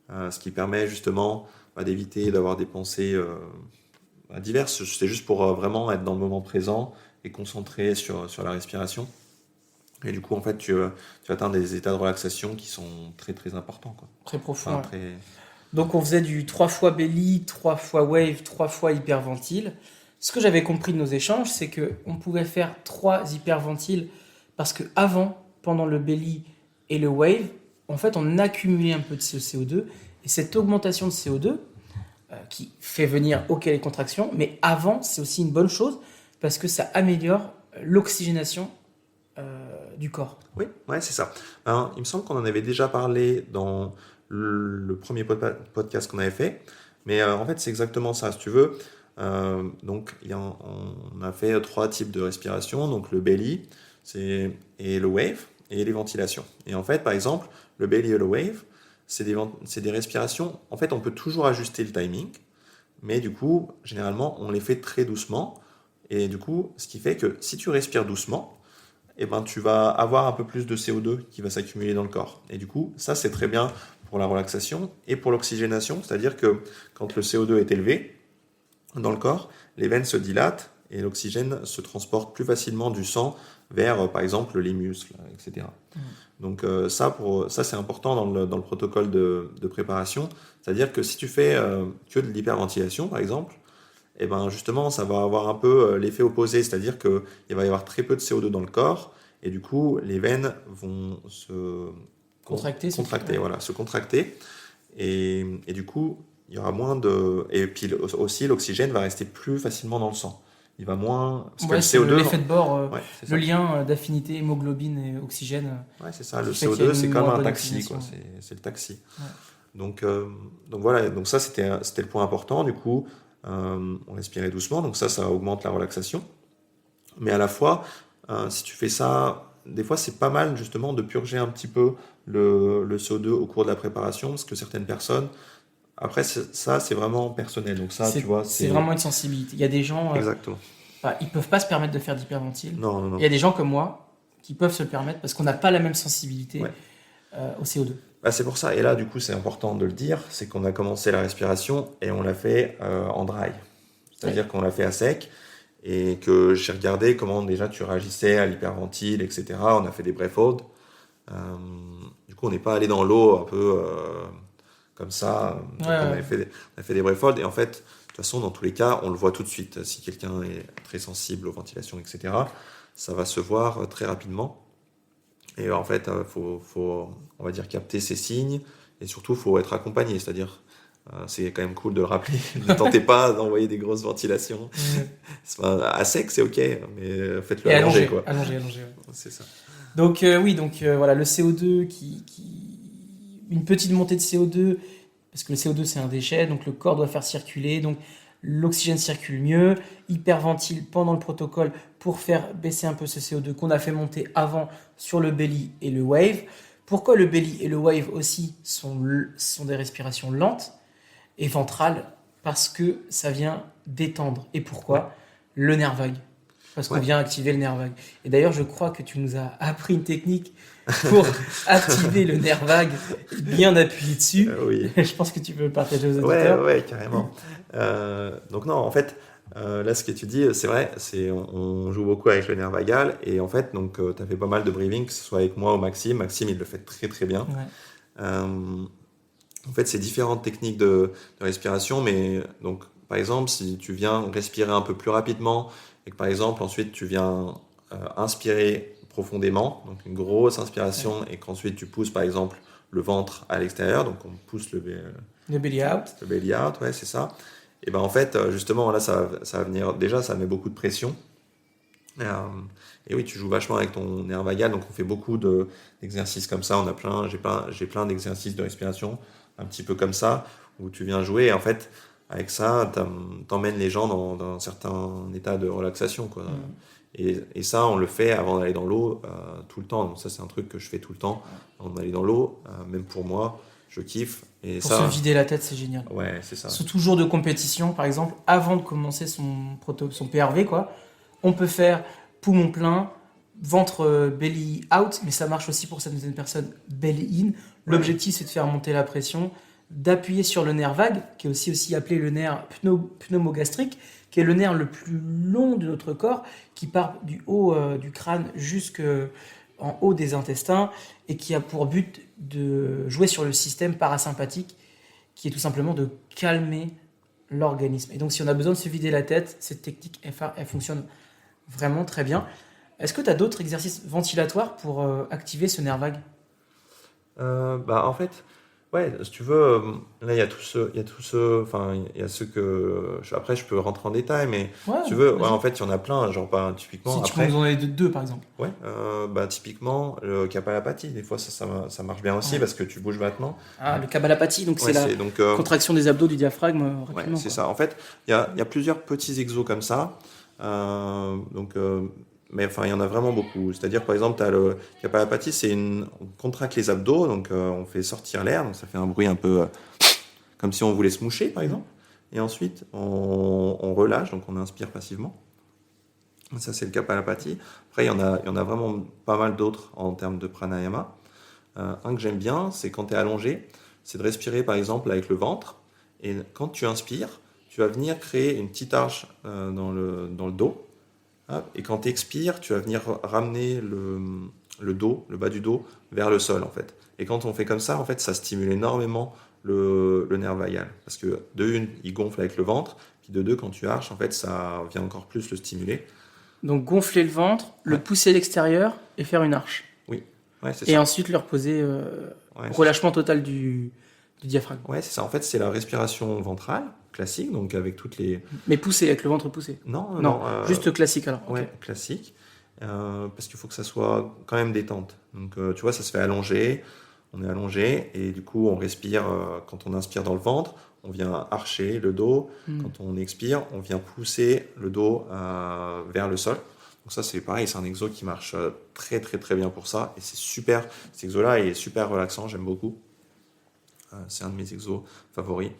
S3: ce qui permet justement d'éviter d'avoir des pensées diverses. C'est juste pour vraiment être dans le moment présent et concentré sur la respiration. Et du coup, en fait, tu atteins des états de relaxation qui sont très, très importants, quoi.
S1: Très profond.
S3: Enfin,
S1: Ouais.
S3: très...
S1: Donc on faisait du 3 fois belly, 3 fois wave, 3 fois hyperventile. Ce que j'avais compris de nos échanges, c'est qu'on pouvait faire 3 hyperventiles parce que avant, pendant le belly et le wave, en fait, on accumulait un peu de ce CO2. Et cette augmentation de CO2, qui fait venir les contractions, mais avant, c'est aussi une bonne chose parce que ça améliore l'oxygénation du corps.
S3: Oui, ouais, c'est ça. Il me semble qu'on en avait déjà parlé dans le premier podcast qu'on avait fait, mais en fait, c'est exactement ça, si tu veux. Donc, on a fait 3 types de respiration, donc le belly et le wave et les ventilations. Et en fait, par exemple, le belly et le wave, c'est des respirations. En fait, on peut toujours ajuster le timing, mais du coup, généralement, on les fait très doucement. Et du coup, ce qui fait que si tu respires doucement, eh ben, tu vas avoir un peu plus de CO2 qui va s'accumuler dans le corps. Et du coup, ça, c'est très bien pour la relaxation et pour l'oxygénation. C'est-à-dire que quand le CO2 est élevé dans le corps, les veines se dilatent et l'oxygène se transporte plus facilement du sang vers, par exemple, les muscles, etc. Donc ça, c'est important dans le protocole de préparation. C'est-à-dire que si tu fais que de l'hyperventilation, par exemple, eh ben justement, ça va avoir un peu l'effet opposé. C'est-à-dire qu'il va y avoir très peu de CO2 dans le corps et du coup, les veines vont se contracter, voilà, se contracter. Et du coup, il y aura moins de... Et puis aussi, l'oxygène va rester plus facilement dans le sang. Il va moins...
S1: Parce que le CO2... L'effet de bord,
S3: c'est
S1: le lien d'affinité hémoglobine et oxygène.
S3: Ouais, c'est ça. Le CO2, c'est comme un taxi, quoi. C'est le taxi. Ouais. Donc voilà. Donc ça, c'était le point important. Du coup, on respirait doucement. Donc ça augmente la relaxation. Mais à la fois, si tu fais ça... Des fois, c'est pas mal, justement, de purger un petit peu le CO2 au cours de la préparation, parce que certaines personnes... Après, ça, c'est vraiment personnel. Donc ça, tu vois,
S1: c'est vraiment une sensibilité. Il y a des gens...
S3: Exactement.
S1: Ils peuvent pas se permettre de faire d'hyperventile.
S3: Non.
S1: Il y a des gens comme moi qui peuvent se le permettre parce qu'on n'a pas la même sensibilité au CO2.
S3: Bah, c'est pour ça. Et là, du coup, c'est important de le dire, c'est qu'on a commencé la respiration et on l'a fait en dry. C'est-à-dire qu'on l'a fait à sec et que j'ai regardé comment déjà tu réagissais à l'hyperventile, etc. On a fait des breath hold. Du coup, on n'est pas allé dans l'eau un peu... comme ça, on a fait des breath hold et en fait, de toute façon, dans tous les cas, on le voit tout de suite. Si quelqu'un est très sensible aux ventilations, etc., ça va se voir très rapidement. Et en fait, faut, on va dire, capter ces signes et surtout, il faut être accompagné. C'est-à-dire, c'est quand même cool de le rappeler. Ne tentez pas d'envoyer des grosses ventilations. À sec, c'est OK, mais faites-le
S1: allongé,
S3: quoi.
S1: Allongé,
S3: c'est ça.
S1: Donc, voilà, le CO2 une petite montée de CO2, parce que le CO2 c'est un déchet, donc le corps doit faire circuler, donc l'oxygène circule mieux, hyperventile pendant le protocole pour faire baisser un peu ce CO2 qu'on a fait monter avant sur le belly et le wave. Pourquoi le belly et le wave aussi sont des respirations lentes et ventrales? Parce que ça vient détendre. Et pourquoi? Le nerf vague. Parce qu'on vient activer le nerf vague. Et d'ailleurs, je crois que tu nous as appris une technique pour activer le nerf vague, bien appuyé dessus.
S3: Oui.
S1: Je pense que tu peux le partager aux auditeurs.
S3: Ouais, carrément. Donc non, en fait, là, ce que tu dis, c'est vrai, on joue beaucoup avec le nerf vagal. Et en fait, tu as fait pas mal de breathing, que ce soit avec moi ou Maxime. Maxime, il le fait très, très bien. Ouais. En fait, c'est différentes techniques de respiration. Mais donc, par exemple, si tu viens respirer un peu plus rapidement et que, par exemple, ensuite, tu viens inspirer profondément, donc une grosse inspiration, et qu'ensuite tu pousses par exemple le ventre à l'extérieur, donc on pousse le
S1: belly out.
S3: Le belly out, ouais, c'est ça. Et ben en fait, justement, là, ça va venir, déjà, ça met beaucoup de pression. Et oui, tu joues vachement avec ton nerf vagal, donc on fait beaucoup d'exercices comme ça. J'ai plein d'exercices de respiration, un petit peu comme ça, où tu viens jouer, et en fait, avec ça, t'emmènes les gens dans un certain état de relaxation, quoi. Et ça, on le fait avant d'aller dans l'eau tout le temps. Donc ça, c'est un truc que je fais tout le temps avant d'aller dans l'eau. Même pour moi, je kiffe. Et
S1: pour se vider la tête, c'est génial.
S3: Ouais, c'est ça.
S1: Surtout jour de compétition, par exemple, avant de commencer son PRV, quoi, on peut faire poumon plein, ventre belly out, mais ça marche aussi pour certaines personnes belly in. L'objectif, c'est de faire monter la pression, d'appuyer sur le nerf vague, qui est aussi appelé le nerf pneumogastrique, qui est le nerf le plus long de notre corps, qui part du haut du crâne jusqu'en haut des intestins, et qui a pour but de jouer sur le système parasympathique, qui est tout simplement de calmer l'organisme. Et donc, si on a besoin de se vider la tête, cette technique, elle fonctionne vraiment très bien. Est-ce que tu as d'autres exercices ventilatoires pour activer ce nerf vague?
S3: En fait... Ouais, si tu veux, là il y a ceux que après je peux rentrer en détail, mais si tu veux, en fait il y en a plein, genre typiquement.
S1: Si tu peux nous en donner deux par exemple.
S3: Ouais, typiquement le Kapalabhati, des fois ça marche bien aussi parce que tu bouges maintenant.
S1: Ah, le Kapalabhati, donc c'est la contraction des abdos du diaphragme rapidement.
S3: Ouais, c'est ça. En fait, il y a plusieurs petits exos comme ça, mais enfin, il y en a vraiment beaucoup. C'est-à-dire, par exemple, tu as le Kapalabhati, on contracte les abdos, donc on fait sortir l'air, donc ça fait un bruit un peu comme si on voulait se moucher, par exemple. Et ensuite, on relâche, donc on inspire passivement. Ça, c'est le Kapalabhati. Après, il y en a vraiment pas mal d'autres en termes de pranayama. Un que j'aime bien, c'est quand tu es allongé, c'est de respirer par exemple avec le ventre. Et quand tu inspires, tu vas venir créer une petite arche dans le dos. Et quand tu expires, tu vas venir ramener le dos, le bas du dos, vers le sol en fait. Et quand on fait comme ça, en fait, ça stimule énormément le nerf vagal. Parce que de une, il gonfle avec le ventre, puis de deux, quand tu arches, en fait, ça vient encore plus le stimuler.
S1: Donc gonfler le ventre, le pousser à l'extérieur et faire une arche.
S3: Oui, ouais, c'est
S1: Et
S3: ça.
S1: ensuite le reposer, relâchement total du diaphragme.
S3: Ouais, c'est ça. En fait, c'est la respiration ventrale classique, donc avec toutes les...
S1: Mais pousser, avec le ventre poussé.
S3: Non,
S1: juste classique alors.
S3: Ouais,
S1: Ok.
S3: classique. Parce qu'il faut que ça soit quand même détente. Donc, tu vois, ça se fait allonger. On est allongé et du coup, on respire. Quand on inspire dans le ventre, on vient archer le dos. Quand on expire, on vient pousser le dos vers le sol. Donc ça, c'est pareil, c'est un exo qui marche très, très, très bien pour ça. Et c'est super. Cet exo-là est super relaxant. J'aime beaucoup. C'est un de mes exos favoris.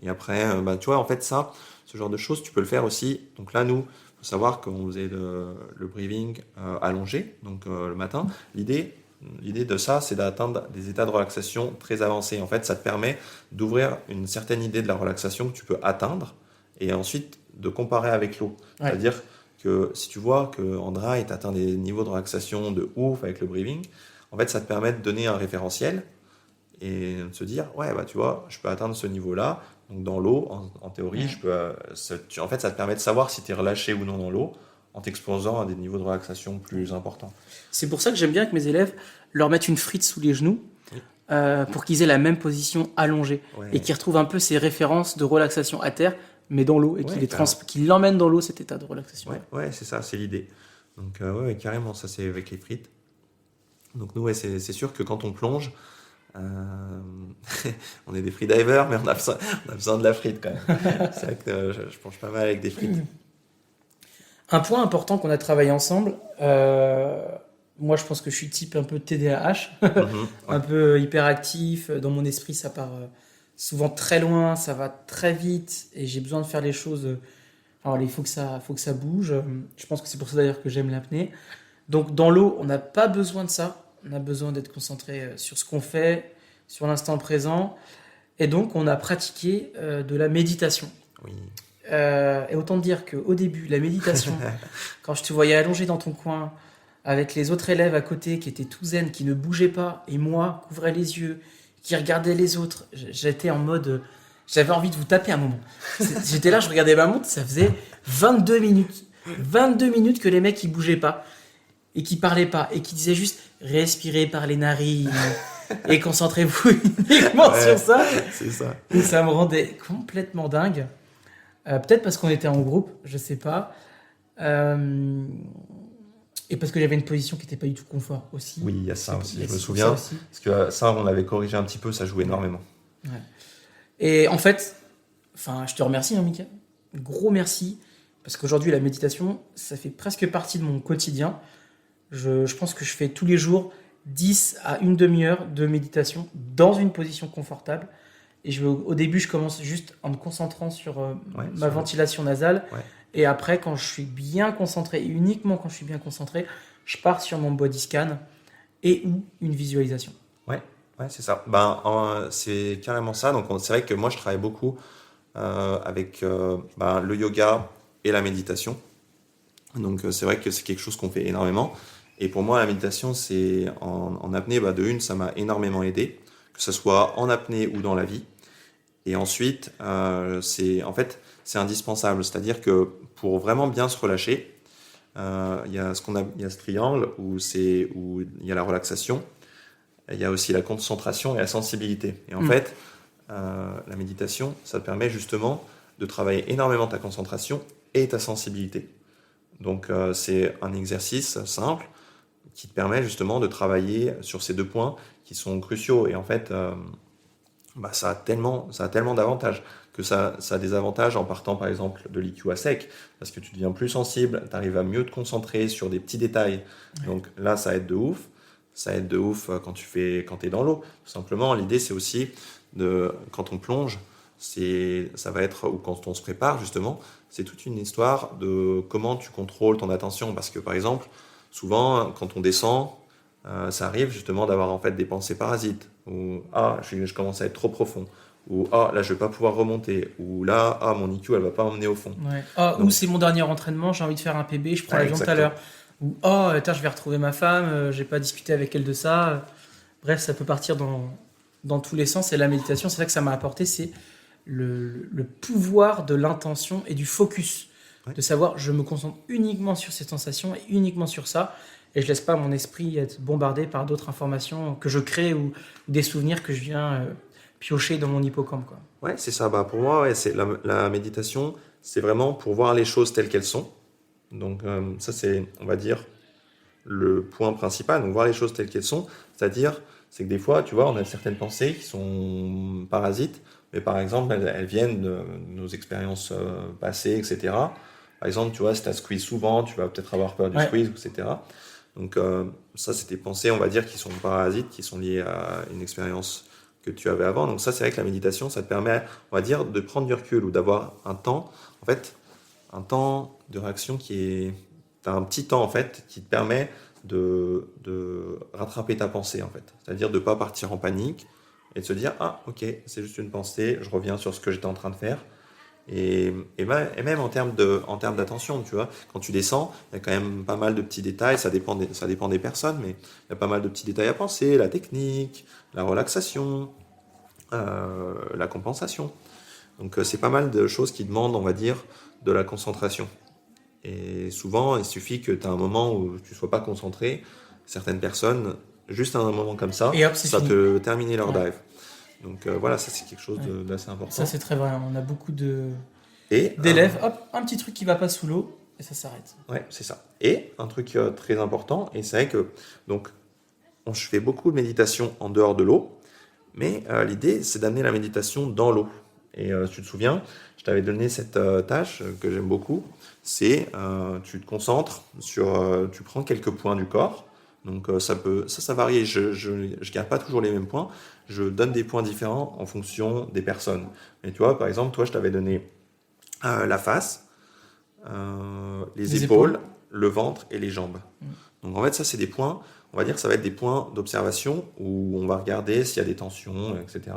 S3: Et après, tu vois, en fait, ce genre de choses, tu peux le faire aussi. Donc là, nous, il faut savoir qu'on faisait le breathing allongé, donc le matin. L'idée de ça, c'est d'atteindre des états de relaxation très avancés. En fait, ça te permet d'ouvrir une certaine idée de la relaxation que tu peux atteindre et ensuite de comparer avec l'eau.
S1: Ouais.
S3: C'est-à-dire que si tu vois qu'en dry, tu atteins des niveaux de relaxation de ouf avec le breathing, en fait, ça te permet de donner un référentiel et de se dire, ouais, tu vois, je peux atteindre ce niveau-là. Donc dans l'eau, en théorie, en fait, ça te permet de savoir si tu es relâché ou non dans l'eau en t'exposant à des niveaux de relaxation plus importants.
S1: C'est pour ça que j'aime bien que mes élèves leur mettent une frite sous les genoux pour qu'ils aient la même position allongée et qu'ils retrouvent un peu ces références de relaxation à terre, mais dans l'eau et qu'ils l'emmènent dans l'eau, cet état de relaxation.
S3: Ouais, c'est ça, c'est l'idée. Donc carrément, ça c'est avec les frites. Donc nous, c'est sûr que quand on plonge, on est des freedivers, mais on a besoin de la frite quand même. C'est vrai que je plonge pas mal avec des frites.
S1: Un point important qu'on a travaillé ensemble, moi je pense que je suis type un peu TDAH, un peu hyperactif, dans mon esprit ça part souvent très loin, ça va très vite et j'ai besoin de faire les choses, alors il faut que ça bouge, je pense que c'est pour ça d'ailleurs que j'aime l'apnée. Donc dans l'eau on n'a pas besoin de ça, on a besoin d'être concentré sur ce qu'on fait, sur l'instant présent et donc on a pratiqué de la méditation.
S3: Oui.
S1: Et autant te dire qu'au début, la méditation, quand je te voyais allongé dans ton coin, avec les autres élèves à côté qui étaient tout zen, qui ne bougeaient pas, et moi, couvrais les yeux, qui regardais les autres, j'étais en mode... J'avais envie de vous taper un moment. J'étais là, je regardais ma montre, ça faisait 22 minutes. 22 minutes que les mecs, ils bougeaient pas, et qui parlaient pas, et qui disaient juste « respirez par les narines ». Et concentrez-vous uniquement sur ça.
S3: C'est ça.
S1: Et ça me rendait complètement dingue. Peut-être parce qu'on était en groupe, je sais pas. Et parce que j'avais une position qui n'était pas du tout confort aussi.
S3: Oui, il y a ça aussi, je me souviens. Parce que ça, on avait corrigé un petit peu, ça jouait énormément.
S1: Ouais. Et en fait, je te remercie, Mickaël. Gros merci. Parce qu'aujourd'hui, la méditation, ça fait presque partie de mon quotidien. Je pense que je fais tous les jours 10 à une demi-heure de méditation dans une position confortable. Et au début, je commence juste en me concentrant sur ma ventilation nasale. Ouais. Et après, quand je suis bien concentré, et uniquement quand je suis bien concentré, je pars sur mon body scan et ou une visualisation.
S3: Ouais, c'est ça. C'est carrément ça. Donc, c'est vrai que moi, je travaille beaucoup avec le yoga et la méditation. Donc, c'est vrai que c'est quelque chose qu'on fait énormément. Et pour moi, la méditation, c'est en apnée, de une, ça m'a énormément aidé, que ce soit en apnée ou dans la vie. Et ensuite, c'est indispensable. C'est-à-dire que pour vraiment bien se relâcher, il y a ce triangle où il y a la relaxation, il y a aussi la concentration et la sensibilité. Et en fait, la méditation, ça te permet justement de travailler énormément ta concentration et ta sensibilité. Donc, c'est un exercice simple qui te permet justement de travailler sur ces deux points qui sont cruciaux. Et en fait... ça a tellement d'avantages que ça a des avantages en partant par exemple de l'IQ à sec parce que tu deviens plus sensible, tu arrives à mieux te concentrer sur des petits détails. Ouais. Donc là, ça aide de ouf. Ça aide de ouf quand tu es dans l'eau. Tout simplement, l'idée c'est aussi quand on plonge, ça va être, ou quand on se prépare justement, c'est toute une histoire de comment tu contrôles ton attention. Parce que par exemple, souvent, quand on descend, ça arrive justement d'avoir en fait des pensées parasites, ou je commence à être trop profond, ou là je vais pas pouvoir remonter, ou là mon IQ elle va pas m'emmener au fond.
S1: Ouais.
S3: Donc,
S1: Ou c'est mon dernier entraînement, j'ai envie de faire un PB, je prends l'avion tout à
S3: exactement.
S1: l'heure. Ou je vais retrouver ma femme, j'ai pas discuté avec elle de ça. Bref, ça peut partir dans tous les sens. Et la méditation, c'est ça que ça m'a apporté, c'est le pouvoir de l'intention et du focus.
S3: Ouais.
S1: De savoir, je me concentre uniquement sur cette sensation et uniquement sur ça. Et je laisse pas mon esprit être bombardé par d'autres informations que je crée ou des souvenirs que je viens piocher dans mon hippocampe, quoi.
S3: Ouais, c'est ça. Pour moi, ouais, c'est la méditation, c'est vraiment pour voir les choses telles qu'elles sont. Donc ça, c'est, on va dire, le point principal. Donc voir les choses telles qu'elles sont, c'est-à-dire, c'est que des fois, tu vois, on a certaines pensées qui sont parasites, mais par exemple, elles viennent de nos expériences passées, etc. Par exemple, tu vois, si tu as squeeze souvent, tu vas peut-être avoir peur du
S1: Ouais.
S3: squeeze, etc. Donc ça, c'est des pensées, on va dire, qui sont parasites, qui sont liées à une expérience que tu avais avant. Donc ça, c'est vrai que la méditation, ça te permet, on va dire, de prendre du recul ou d'avoir un temps, en fait, un temps de réaction t'as un petit temps, en fait, qui te permet de rattraper ta pensée, en fait. C'est-à-dire de ne pas partir en panique et de se dire, ok, c'est juste une pensée, je reviens sur ce que j'étais en train de faire. Et même en termes d'attention, tu vois, quand tu descends, il y a quand même pas mal de petits détails, ça dépend des personnes, mais il y a pas mal de petits détails à penser, la technique, la relaxation, la compensation. Donc c'est pas mal de choses qui demandent, on va dire, de la concentration. Et souvent, il suffit que tu aies un moment où tu ne sois pas concentré. Certaines personnes, juste à un moment comme ça,
S1: Et hop, c'est
S3: ça
S1: fini.
S3: peut terminer leur
S1: Ouais.
S3: dive. Donc voilà, ça c'est quelque chose
S1: Ouais.
S3: d'assez important.
S1: Ça, c'est très vrai. On a beaucoup
S3: Et
S1: d'élèves. Hop, un petit truc qui va pas sous l'eau et ça s'arrête.
S3: ouais, c'est ça. Et un truc très important, et c'est vrai que donc je fais beaucoup de méditation en dehors de l'eau, mais l'idée c'est d'amener la méditation dans l'eau. Et tu te souviens, je t'avais donné cette tâche que j'aime beaucoup, c'est tu te concentres sur, tu prends quelques points du corps. Donc ça varie. Je garde pas toujours les mêmes points. Je donne des points différents en fonction des personnes. Mais tu vois, par exemple, toi, je t'avais donné la face, les
S1: Les
S3: épaules,
S1: épaules.
S3: le ventre et les jambes.
S1: Mm.
S3: Donc en fait, ça, c'est des points, on va dire que ça va être des points d'observation où on va regarder s'il y a des tensions, etc.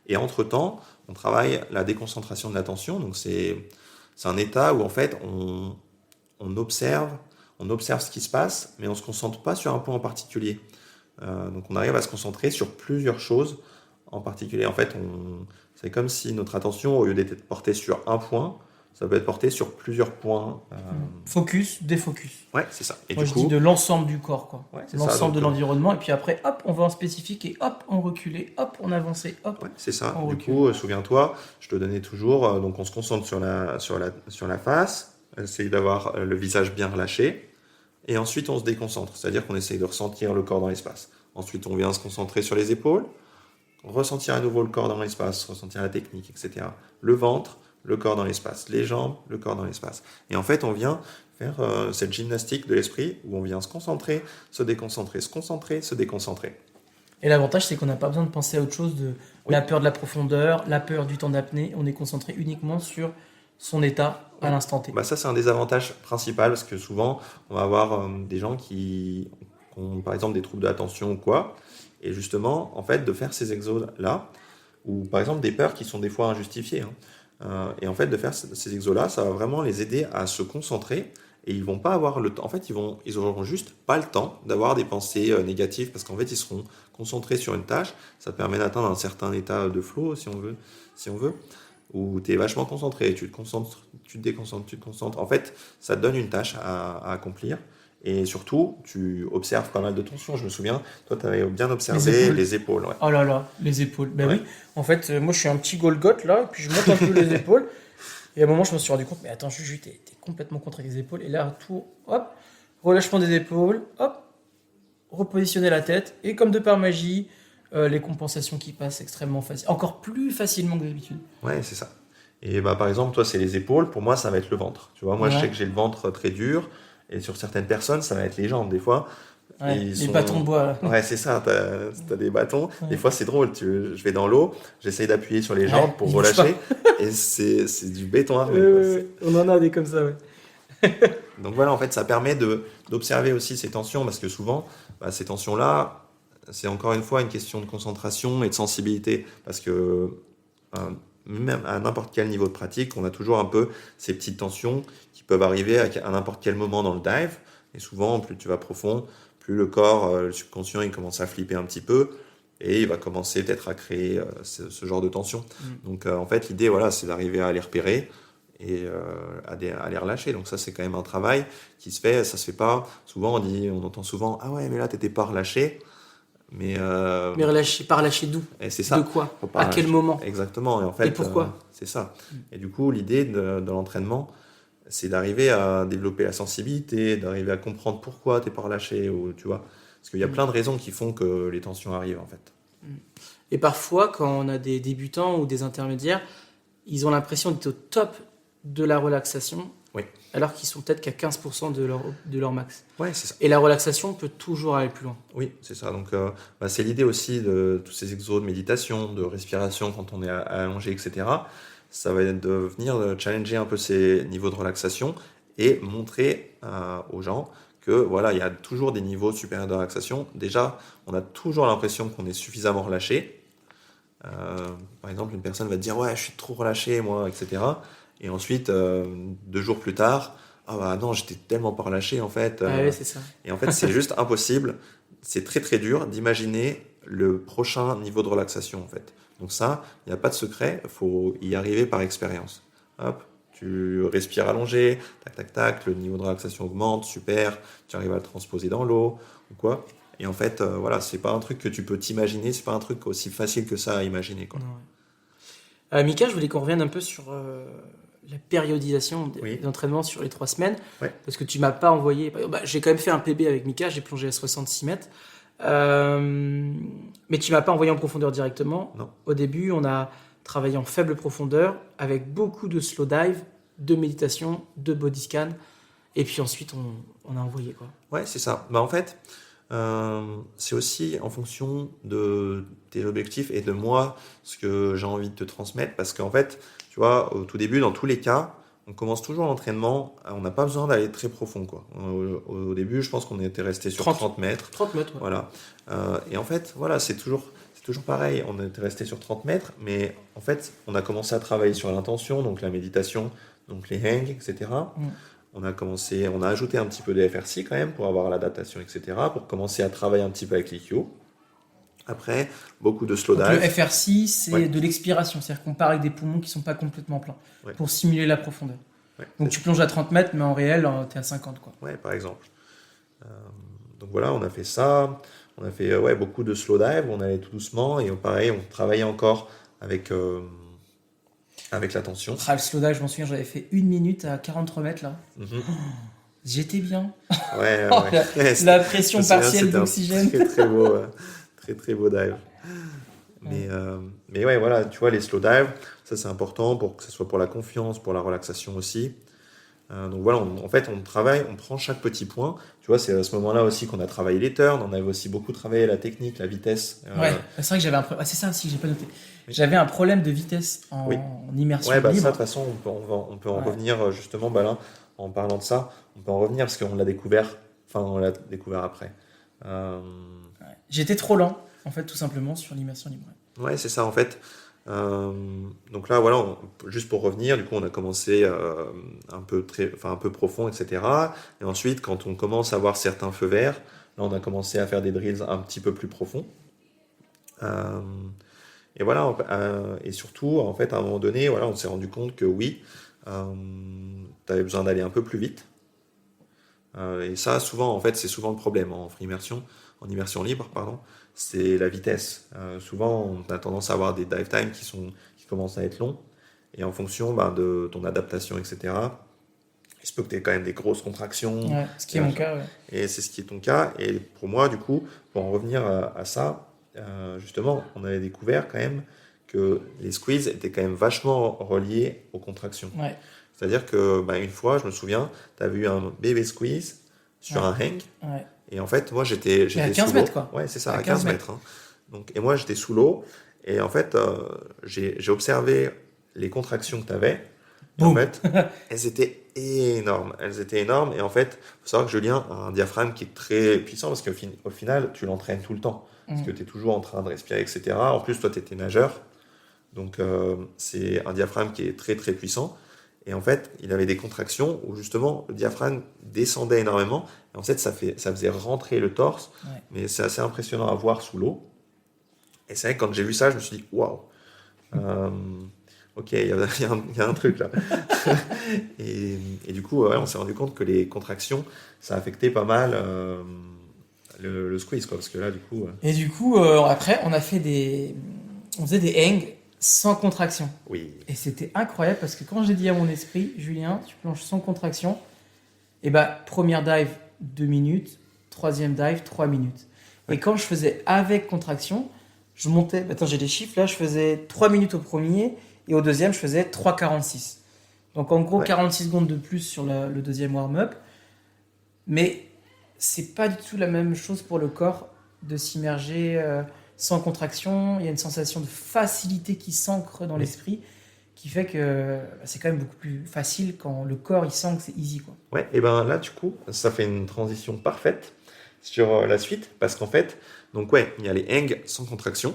S3: Et entre-temps, on travaille la déconcentration de l'attention. Donc c'est un état où en fait, on observe ce qui se passe, mais on ne se concentre pas sur un point en particulier. Donc on arrive à se concentrer sur plusieurs choses en particulier. En fait, c'est comme si notre attention, au lieu d'être portée sur un point, ça peut être porté sur plusieurs points.
S1: Focus, défocus.
S3: Ouais, c'est ça. Et
S1: Moi,
S3: du
S1: je
S3: coup,
S1: dis de l'ensemble du corps, quoi.
S3: ouais, c'est ça.
S1: L'ensemble de
S3: Donc,
S1: l'environnement. Et puis après, hop, on va en spécifique et hop, on reculait, hop, on avançait, hop.
S3: ouais, c'est ça.
S1: On
S3: Du
S1: recule.
S3: coup, souviens-toi, je te donnais toujours, donc on se concentre sur la face, essayer d'avoir le visage bien relâché, et ensuite on se déconcentre, c'est-à-dire qu'on essaye de ressentir le corps dans l'espace. Ensuite, on vient se concentrer sur les épaules, ressentir à nouveau le corps dans l'espace, ressentir la technique, etc. Le ventre, le corps dans l'espace. Les jambes, le corps dans l'espace. Et en fait, on vient faire cette gymnastique de l'esprit où on vient se concentrer, se déconcentrer, se concentrer, se déconcentrer.
S1: Et l'avantage, c'est qu'on n'a pas besoin de penser à autre chose de
S3: Oui.
S1: la peur de la profondeur, la peur du temps d'apnée. On est concentré uniquement sur son état à
S3: Oui.
S1: l'instant T.
S3: Ça, c'est un des avantages principaux parce que souvent, on va avoir des gens qui ont par exemple des troubles de l'attention ou quoi. Et justement, en fait, de faire ces exos-là, ou par exemple des peurs qui sont des fois injustifiées. Et en fait, de faire ces exos-là, ça va vraiment les aider à se concentrer. Et ils vont pas avoir le temps. En fait, ils auront juste pas le temps d'avoir des pensées négatives parce qu'en fait, ils seront concentrés sur une tâche. Ça permet d'atteindre un certain état de flow, si on veut, où tu es vachement concentré. Tu te concentres, tu te déconcentres, tu te concentres. En fait, ça te donne une tâche à accomplir. Et surtout, tu observes pas mal de tensions. Je me souviens, toi, tu avais bien observé les épaules. Ouais.
S1: Oh là là, les épaules. Ben
S3: Ouais.
S1: oui, en fait, moi je suis un petit Golgoth là, et puis je monte un peu les épaules. Et à un moment, je me suis rendu compte, mais attends, Juju, t'es complètement contre les épaules. Et là, tout, hop, relâchement des épaules, hop, repositionner la tête. Et comme de par magie, les compensations qui passent extrêmement facile, encore plus facilement que d'habitude.
S3: Ouais, c'est ça. Et par exemple, toi, c'est les épaules. Pour moi, ça va être le ventre. Tu vois, moi, je
S1: Ouais.
S3: sais que j'ai le ventre très dur. Et sur certaines personnes, ça va être les jambes. Des fois,
S1: Ouais,
S3: Et ils
S1: les
S3: sont-
S1: bâtons de bois, là.
S3: Ouais, c'est ça, t'as des bâtons.
S1: Ouais.
S3: Des fois, c'est drôle, je vais dans l'eau, j'essaye d'appuyer sur les
S1: Ouais,
S3: jambes pour
S1: ils bougent
S3: relâcher, et c'est du béton armé, quoi.
S1: On en a des comme ça, ouais.
S3: Donc voilà, en fait, ça permet d'observer aussi ces tensions, parce que souvent, ces tensions-là, c'est encore une fois une question de concentration et de sensibilité, parce que même à n'importe quel niveau de pratique, on a toujours un peu ces petites tensions qui peuvent arriver à n'importe quel moment dans le dive, et souvent, plus tu vas profond, plus le corps, le subconscient, il commence à flipper un petit peu, et il va commencer peut-être à créer ce genre de tension. Donc en fait, l'idée, voilà, c'est d'arriver à les repérer, et à les relâcher. Donc ça, c'est quand même un travail qui se fait, ça se fait pas. Souvent, on entend souvent, ah ouais, mais là, t'étais pas relâché. Mais
S1: Par relâcher d'où?
S3: et c'est ça.
S1: De quoi?
S3: Faut pas
S1: À quel
S3: relâcher.
S1: moment?
S3: Exactement. Et en fait,
S1: Et pourquoi?
S3: c'est ça. Et du coup, l'idée de l'entraînement, c'est d'arriver à développer la sensibilité, d'arriver à comprendre pourquoi t'es pas relâché, ou tu vois. Parce qu'il y a plein de raisons qui font que les tensions arrivent, en fait.
S1: Et parfois, quand on a des débutants ou des intermédiaires, ils ont l'impression d'être au top de la relaxation,
S3: Oui.
S1: alors qu'ils sont peut-être qu'à 15% de leur max.
S3: Ouais, c'est ça.
S1: Et la relaxation peut toujours aller plus loin.
S3: Oui, c'est ça. Donc, c'est l'idée aussi de tous ces exos de méditation, de respiration quand on est allongé, etc. Ça va être de venir challenger un peu ces niveaux de relaxation et montrer aux gens que voilà, il y a toujours des niveaux supérieurs de relaxation. Déjà, on a toujours l'impression qu'on est suffisamment relâché. Par exemple, une personne va te dire ouais, je suis trop relâché, moi, etc. Et ensuite, 2 jours plus tard, ah bah non, j'étais tellement pas relâché en fait.
S1: Ah oui, c'est ça.
S3: Et en fait, c'est juste impossible. C'est très très dur d'imaginer le prochain niveau de relaxation en fait. Donc ça, il n'y a pas de secret, il faut y arriver par expérience. Hop, tu respires allongé, tac tac tac, le niveau de relaxation augmente, super, tu arrives à le transposer dans l'eau ou quoi. Et en fait, voilà, c'est pas un truc que tu peux t'imaginer, c'est pas un truc aussi facile que ça à imaginer quoi.
S1: Non, ouais. Mika, je voulais qu'on revienne un peu sur la périodisation
S3: Oui.
S1: des entraînements sur les 3 semaines.
S3: Ouais.
S1: Parce que tu m'as pas envoyé. J'ai quand même fait un PB avec Mika, j'ai plongé à 66 mètres. Mais tu m'as pas envoyé en profondeur directement.
S3: Non.
S1: Au début, on a travaillé en faible profondeur avec beaucoup de slow dive, de méditation, de body scan. Et puis ensuite, on a envoyé quoi.
S3: Ouais, c'est ça. Bah, en fait, c'est aussi en fonction de tes objectifs et de moi, ce que j'ai envie de te transmettre. Parce qu'en fait, tu vois, au tout début, dans tous les cas, on commence toujours l'entraînement, on n'a pas besoin d'aller très profond, quoi. Au début, je pense qu'on était resté sur 30 mètres.
S1: 30 mètres, ouais.
S3: Voilà. Et en fait, voilà, c'est toujours pareil. On était resté sur 30 mètres, mais en fait, on a commencé à travailler sur l'intention, donc la méditation, donc les hangs, etc. On a ajouté un petit peu de FRC quand même pour avoir l'adaptation, etc. Pour commencer à travailler un petit peu avec l'IQ. Après, beaucoup de slow
S1: Donc
S3: dive.
S1: le FRC, c'est
S3: Ouais.
S1: de l'expiration, c'est-à-dire qu'on part avec des poumons qui sont pas complètement pleins
S3: Ouais.
S1: pour simuler la profondeur.
S3: Ouais,
S1: Donc tu plonges à 30 mètres, mais en réel, tu es à 50 quoi.
S3: ouais, par exemple. Donc voilà, on a fait ça. On a fait beaucoup de slow dive. On allait tout doucement et pareil, on travaillait encore avec l'attention.
S1: Ah, le slow dive, je m'en souviens, j'avais fait 1 minute à 43 mètres là.
S3: Mhm.
S1: J'étais bien.
S3: Ouais,
S1: Oh,
S3: ouais.
S1: La pression
S3: Je me souviens,
S1: partielle
S3: c'était un
S1: d'oxygène.
S3: Très très beau, très très beau dive. Mais ouais, voilà, tu vois, les slow dive, ça c'est important pour que ce soit pour la confiance, pour la relaxation aussi. Donc voilà, en fait, on travaille, on prend chaque petit point. Tu vois, c'est à ce moment-là aussi qu'on a travaillé les turns, on avait aussi beaucoup travaillé la technique, la vitesse.
S1: Ouais, c'est vrai que j'avais un problème. Ah, c'est ça aussi que j'ai pas noté. J'avais un problème de vitesse en
S3: Oui.
S1: immersion
S3: Ouais, ça, de
S1: libre.
S3: toute façon, on peut en
S1: Ouais.
S3: revenir justement, là, en parlant de ça, on peut en revenir parce qu'on l'a découvert, on l'a découvert après.
S1: Ouais. J'étais trop lent, en fait, tout simplement, sur l'immersion libre.
S3: Ouais, c'est ça, en fait. Donc là, voilà, juste pour revenir, du coup, on a commencé un peu profond, etc. Et ensuite, quand on commence à voir certains feux verts, là, on a commencé à faire des drills un petit peu plus profonds. Et voilà, et surtout, en fait, à un moment donné, voilà, on s'est rendu compte que oui, tu avais besoin d'aller un peu plus vite. Et ça, souvent, en fait, c'est souvent le problème en immersion libre, pardon, c'est la vitesse. Souvent, on a tendance à avoir des dive times qui commencent à être longs. Et en fonction de ton adaptation, etc., il se peut que tu aies quand même des grosses contractions.
S1: Ouais, ce qui est mon cas. Ouais.
S3: Et c'est ce qui est ton cas. Et pour moi, du coup, pour en revenir à ça, justement, on avait découvert quand même que les squeezes étaient quand même vachement reliés aux contractions.
S1: Ouais.
S3: C'est-à-dire que une fois, je me souviens, tu avais eu un bébé squeeze sur un hang.
S1: Ouais.
S3: Et en fait, moi, j'étais
S1: à 15
S3: sous l'eau.
S1: mètres, quoi.
S3: Ouais, c'est ça,
S1: À
S3: à 15 mètres. Hein. Donc, et moi, j'étais sous l'eau. Et en fait, j'ai observé les contractions que tu avais. Et en
S1: Boum.
S3: fait, elles étaient énormes. Elles étaient énormes. Et en fait, il faut savoir que Julien a un diaphragme qui est très puissant parce qu'au final, tu l'entraînes tout le temps. Parce que tu es toujours en train de respirer, etc. En plus, toi, tu étais nageur. Donc, c'est un diaphragme qui est très, très puissant. Et en fait, il avait des contractions où justement, le diaphragme descendait énormément. Et en fait, ça faisait rentrer le torse.
S1: Ouais.
S3: Mais c'est assez impressionnant à voir sous l'eau. Et c'est vrai que quand j'ai vu ça, je me suis dit, waouh, ok, il y a un truc là. et du coup, ouais, on s'est rendu compte que les contractions, ça affectait pas mal le squeeze, quoi. Parce que là, du coup.
S1: Et du coup, après, on faisait des hangs sans contraction.
S3: Oui.
S1: Et c'était incroyable parce que quand j'ai dit à mon esprit, Julien, tu plonges sans contraction, et bah, première dive, 2 minutes, troisième dive, 3 minutes. Et quand je faisais avec contraction, je montais, attends, j'ai des chiffres là, je faisais 3 minutes au premier et au deuxième, je faisais 3,46. Donc en gros, 46 secondes de plus sur le deuxième warm-up. Mais c'est pas du tout la même chose pour le corps de s'immerger sans contraction. Il y a une sensation de facilité qui s'ancre dans l'esprit qui fait que c'est quand même beaucoup plus facile quand le corps il sent que c'est easy, quoi.
S3: Ouais, et ben là, du coup, ça fait une transition parfaite sur la suite parce qu'en fait, donc ouais, il y a les hangs sans contraction.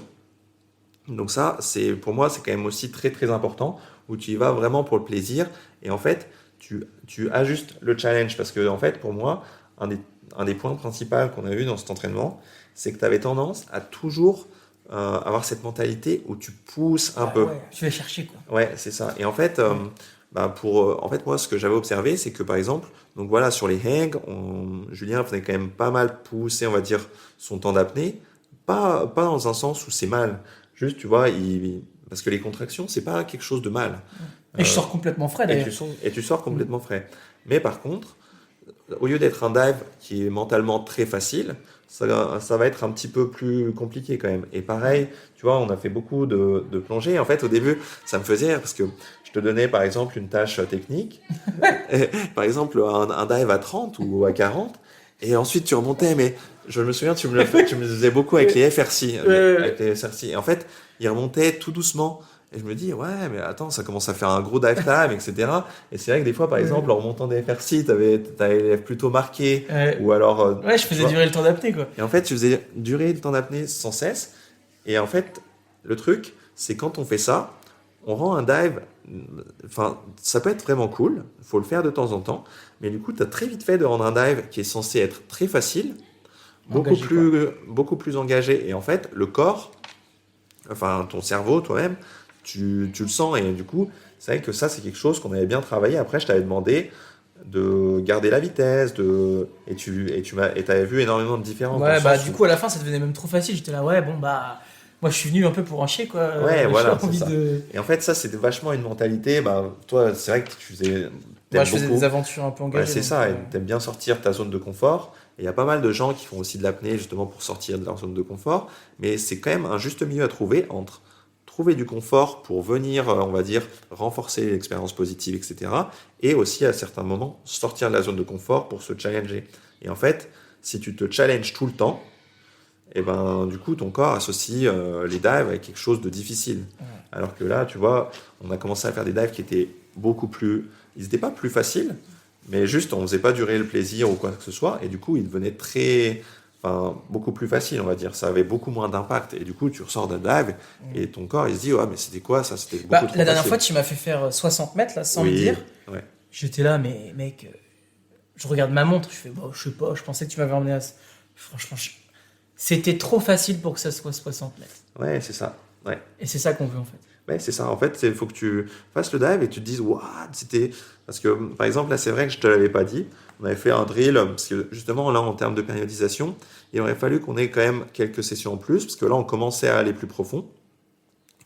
S3: Donc ça, pour moi, c'est quand même aussi très très important où tu y vas vraiment pour le plaisir et en fait, tu ajustes le challenge parce que en fait, pour moi, un des points principaux qu'on a vu dans cet entraînement, c'est que tu avais tendance à toujours avoir cette mentalité où tu pousses un peu.
S1: Ouais, je vais chercher, quoi.
S3: Ouais, c'est ça. Et en fait, en fait, moi, ce que j'avais observé, c'est que par exemple, donc voilà, sur les hangs, Julien faisait quand même pas mal pousser, on va dire, son temps d'apnée. Pas dans un sens où c'est mal. Juste, tu vois, parce que les contractions, c'est pas quelque chose de mal.
S1: Et je sors complètement frais,
S3: Et
S1: d'ailleurs.
S3: tu sors complètement frais. Mais par contre, au lieu d'être un dive qui est mentalement très facile, ça va être un petit peu plus compliqué quand même. Et pareil, tu vois, on a fait beaucoup de plongées. En fait, au début, ça me faisait rire parce que je te donnais par exemple une tâche technique, par exemple un dive à 30 ou à 40, et ensuite tu remontais. Mais je me souviens, tu me le faisais beaucoup avec les FRC. Avec les FRC. Et en fait, il remontait tout doucement. Et je me dis, ouais, mais attends, ça commence à faire un gros dive time, etc. Et c'est vrai que des fois, par exemple, en remontant des FRC, t'avais les lèvres plutôt marquées, ou alors...
S1: ouais, je faisais durer le temps d'apnée, quoi.
S3: Et en fait, tu faisais durer le temps d'apnée sans cesse. Et en fait, le truc, c'est quand on fait ça, on rend un dive... Enfin, ça peut être vraiment cool, il faut le faire de temps en temps, mais du coup, tu as très vite fait de rendre un dive qui est censé être très facile, beaucoup plus engagé. Et en fait, le corps, enfin, ton cerveau, toi-même, tu le sens. Et du coup, c'est vrai que ça, c'est quelque chose qu'on avait bien travaillé. Après, je t'avais demandé de garder la vitesse, et tu avais vu énormément de différences.
S1: Ouais, bah du coup, à la fin, ça devenait même trop facile. J'étais là, ouais, bon, bah... Moi, je suis venu un peu pour un chier, quoi.
S3: Ouais, voilà,
S1: j'ai envie
S3: c'est ça.
S1: de...
S3: Et en fait, ça, c'était vachement une mentalité. Bah, toi, c'est vrai que tu faisais...
S1: Moi, je faisais des aventures un peu engagées.
S3: Ouais, c'est ça, et t'aimes bien sortir de ta zone de confort. Et il y a pas mal de gens qui font aussi de l'apnée justement pour sortir de leur zone de confort. Mais c'est quand même un juste milieu à trouver entre trouver du confort pour venir, on va dire, renforcer l'expérience positive, etc. Et aussi, à certains moments, sortir de la zone de confort pour se challenger. Et en fait, si tu te challenges tout le temps, et ben, du coup, ton corps associe les dives avec quelque chose de difficile. Ouais. Alors que là, tu vois, on a commencé à faire des dives qui étaient beaucoup plus... Ils n'étaient pas plus faciles, mais juste, on ne faisait pas durer le plaisir ou quoi que ce soit. Et du coup, ils devenaient beaucoup plus faciles, on va dire. Ça avait beaucoup moins d'impact. Et du coup, tu ressors d'un dive et ton corps, il se dit, ouais, mais c'était quoi ça? C'était beaucoup trop
S1: La dernière
S3: facile.
S1: fois, tu m'as fait faire 60 mètres, là, sans me dire.
S3: Ouais.
S1: J'étais là, mais mec, je regarde ma montre, je fais, bon, je sais pas, je pensais que tu m'avais emmené à... Franchement, c'était trop facile pour que ça soit 60 mètres.
S3: Ouais, c'est ça. Ouais.
S1: Et c'est ça qu'on veut, en fait.
S3: Ouais, c'est ça. En fait, il faut que tu fasses le dive et tu te dises, waouh, c'était... Parce que, par exemple, là, c'est vrai que je ne te l'avais pas dit. On avait fait un drill, parce que justement, là, en termes de périodisation, il aurait fallu qu'on ait quand même quelques sessions en plus, parce que là, on commençait à aller plus profond.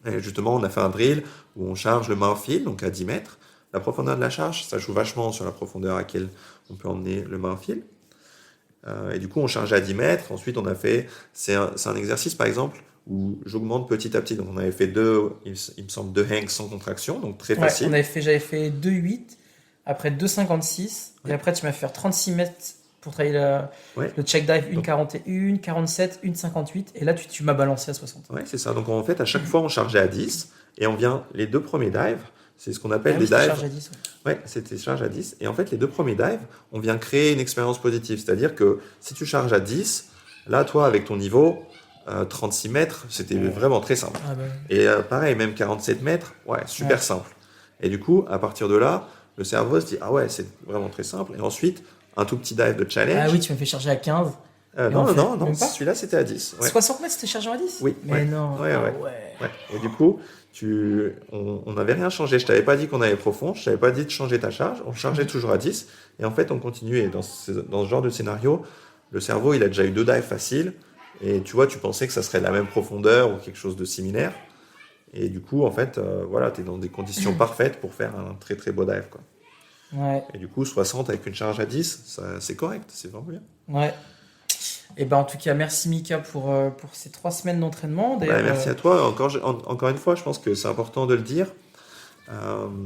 S3: Et justement, on a fait un drill où on charge le main fil, donc à 10 mètres. La profondeur de la charge, ça joue vachement sur la profondeur à laquelle on peut emmener le main fil. Et du coup, on chargeait à 10 mètres. Ensuite, on a fait... C'est un exercice, par exemple, où j'augmente petit à petit. Donc, on avait fait il me semble, 2 hangs sans contraction, donc très facile.
S1: J'avais fait 2,8, après 2,56, et après, tu m'as fait faire 36 mètres pour travailler le check dive 1,41, 47, 1,58. Et là, tu m'as balancé à 60.
S3: Ouais, c'est ça. Donc en fait, à chaque fois, on chargeait à 10 et on vient les 2 premiers dives. C'est ce qu'on appelle des dives.
S1: Charge à 10.
S3: Ouais, c'était charge à 10. Et en fait, les 2 premiers dives, on vient créer une expérience positive. C'est-à-dire que si tu charges à 10, là, toi, avec ton niveau, 36 mètres, c'était vraiment très simple.
S1: Ah bah.
S3: Et pareil, même 47 mètres, super simple. Et du coup, à partir de là, le cerveau se dit, ah ouais, c'est vraiment très simple. Et ensuite, un tout petit dive de challenge.
S1: Ah oui, tu m'as fait charger à 15.
S3: Non, celui-là, c'était à 10. Ouais.
S1: 60 mètres, c'était chargé à 10 ?
S3: Oui.
S1: Mais non.
S3: Ouais. Et du coup, on n'avait rien changé. Je t'avais pas dit qu'on allait profond, je t'avais pas dit de changer ta charge. On chargeait toujours à 10. Et en fait, on continuait. Dans ce genre de scénario, le cerveau, il a déjà eu 2 dives faciles. Et tu vois, tu pensais que ça serait de la même profondeur ou quelque chose de similaire. Et du coup, en fait, tu es dans des conditions parfaites pour faire un très très beau dive, quoi.
S1: Ouais.
S3: Et du coup, 60 avec une charge à 10, c'est correct, c'est vraiment bien.
S1: Ouais. Et ben en tout cas, merci Mika pour ces 3 semaines d'entraînement.
S3: Merci à toi. Encore une fois, je pense que c'est important de le dire.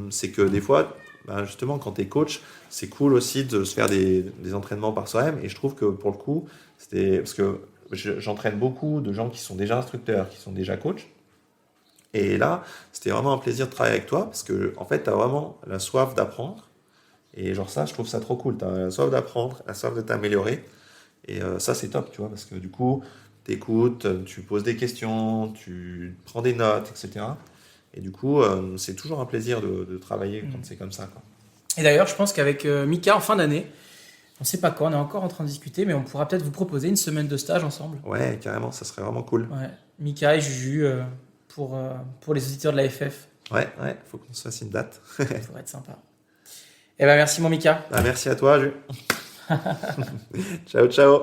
S3: C'est que des fois, justement, quand tu es coach, c'est cool aussi de se faire des entraînements par soi-même. Et je trouve que pour le coup, parce que j'entraîne beaucoup de gens qui sont déjà instructeurs, qui sont déjà coachs. Et là, c'était vraiment un plaisir de travailler avec toi parce que en fait, tu as vraiment la soif d'apprendre. Et genre ça, je trouve ça trop cool. Tu as la soif d'apprendre, la soif de t'améliorer. Et ça, c'est top, tu vois, parce que du coup, tu écoutes, tu poses des questions, tu prends des notes, etc. Et du coup, c'est toujours un plaisir de travailler quand c'est comme ça, quoi.
S1: Et d'ailleurs, je pense qu'avec Mika, en fin d'année, on ne sait pas quand, on est encore en train de discuter, mais on pourra peut-être vous proposer une semaine de stage ensemble.
S3: Ouais, carrément, ça serait vraiment cool.
S1: Ouais. Mika et Juju pour les auditeurs de la FF.
S3: Ouais, faut qu'on se fasse une date.
S1: Ça pourrait être sympa. Eh ben merci mon Mika.
S3: Merci à toi, Jules. Ciao.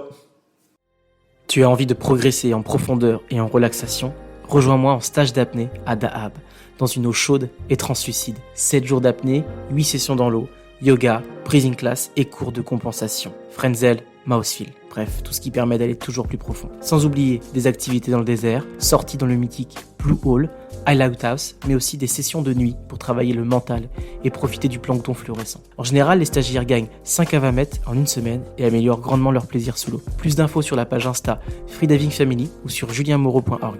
S1: Tu as envie de progresser en profondeur et en relaxation ? Rejoins-moi en stage d'apnée à Dahab, dans une eau chaude et translucide. 7 jours d'apnée, 8 sessions dans l'eau, yoga, breathing class et cours de compensation. Frenzel, Mousefeel, bref, tout ce qui permet d'aller toujours plus profond. Sans oublier des activités dans le désert, sorties dans le mythique Blue Hole, Highlight House, mais aussi des sessions de nuit pour travailler le mental et profiter du plancton fluorescent. En général, les stagiaires gagnent 5 à 20 mètres en une semaine et améliorent grandement leur plaisir sous l'eau. Plus d'infos sur la page Insta Free Diving Family ou sur julienmoreau.org.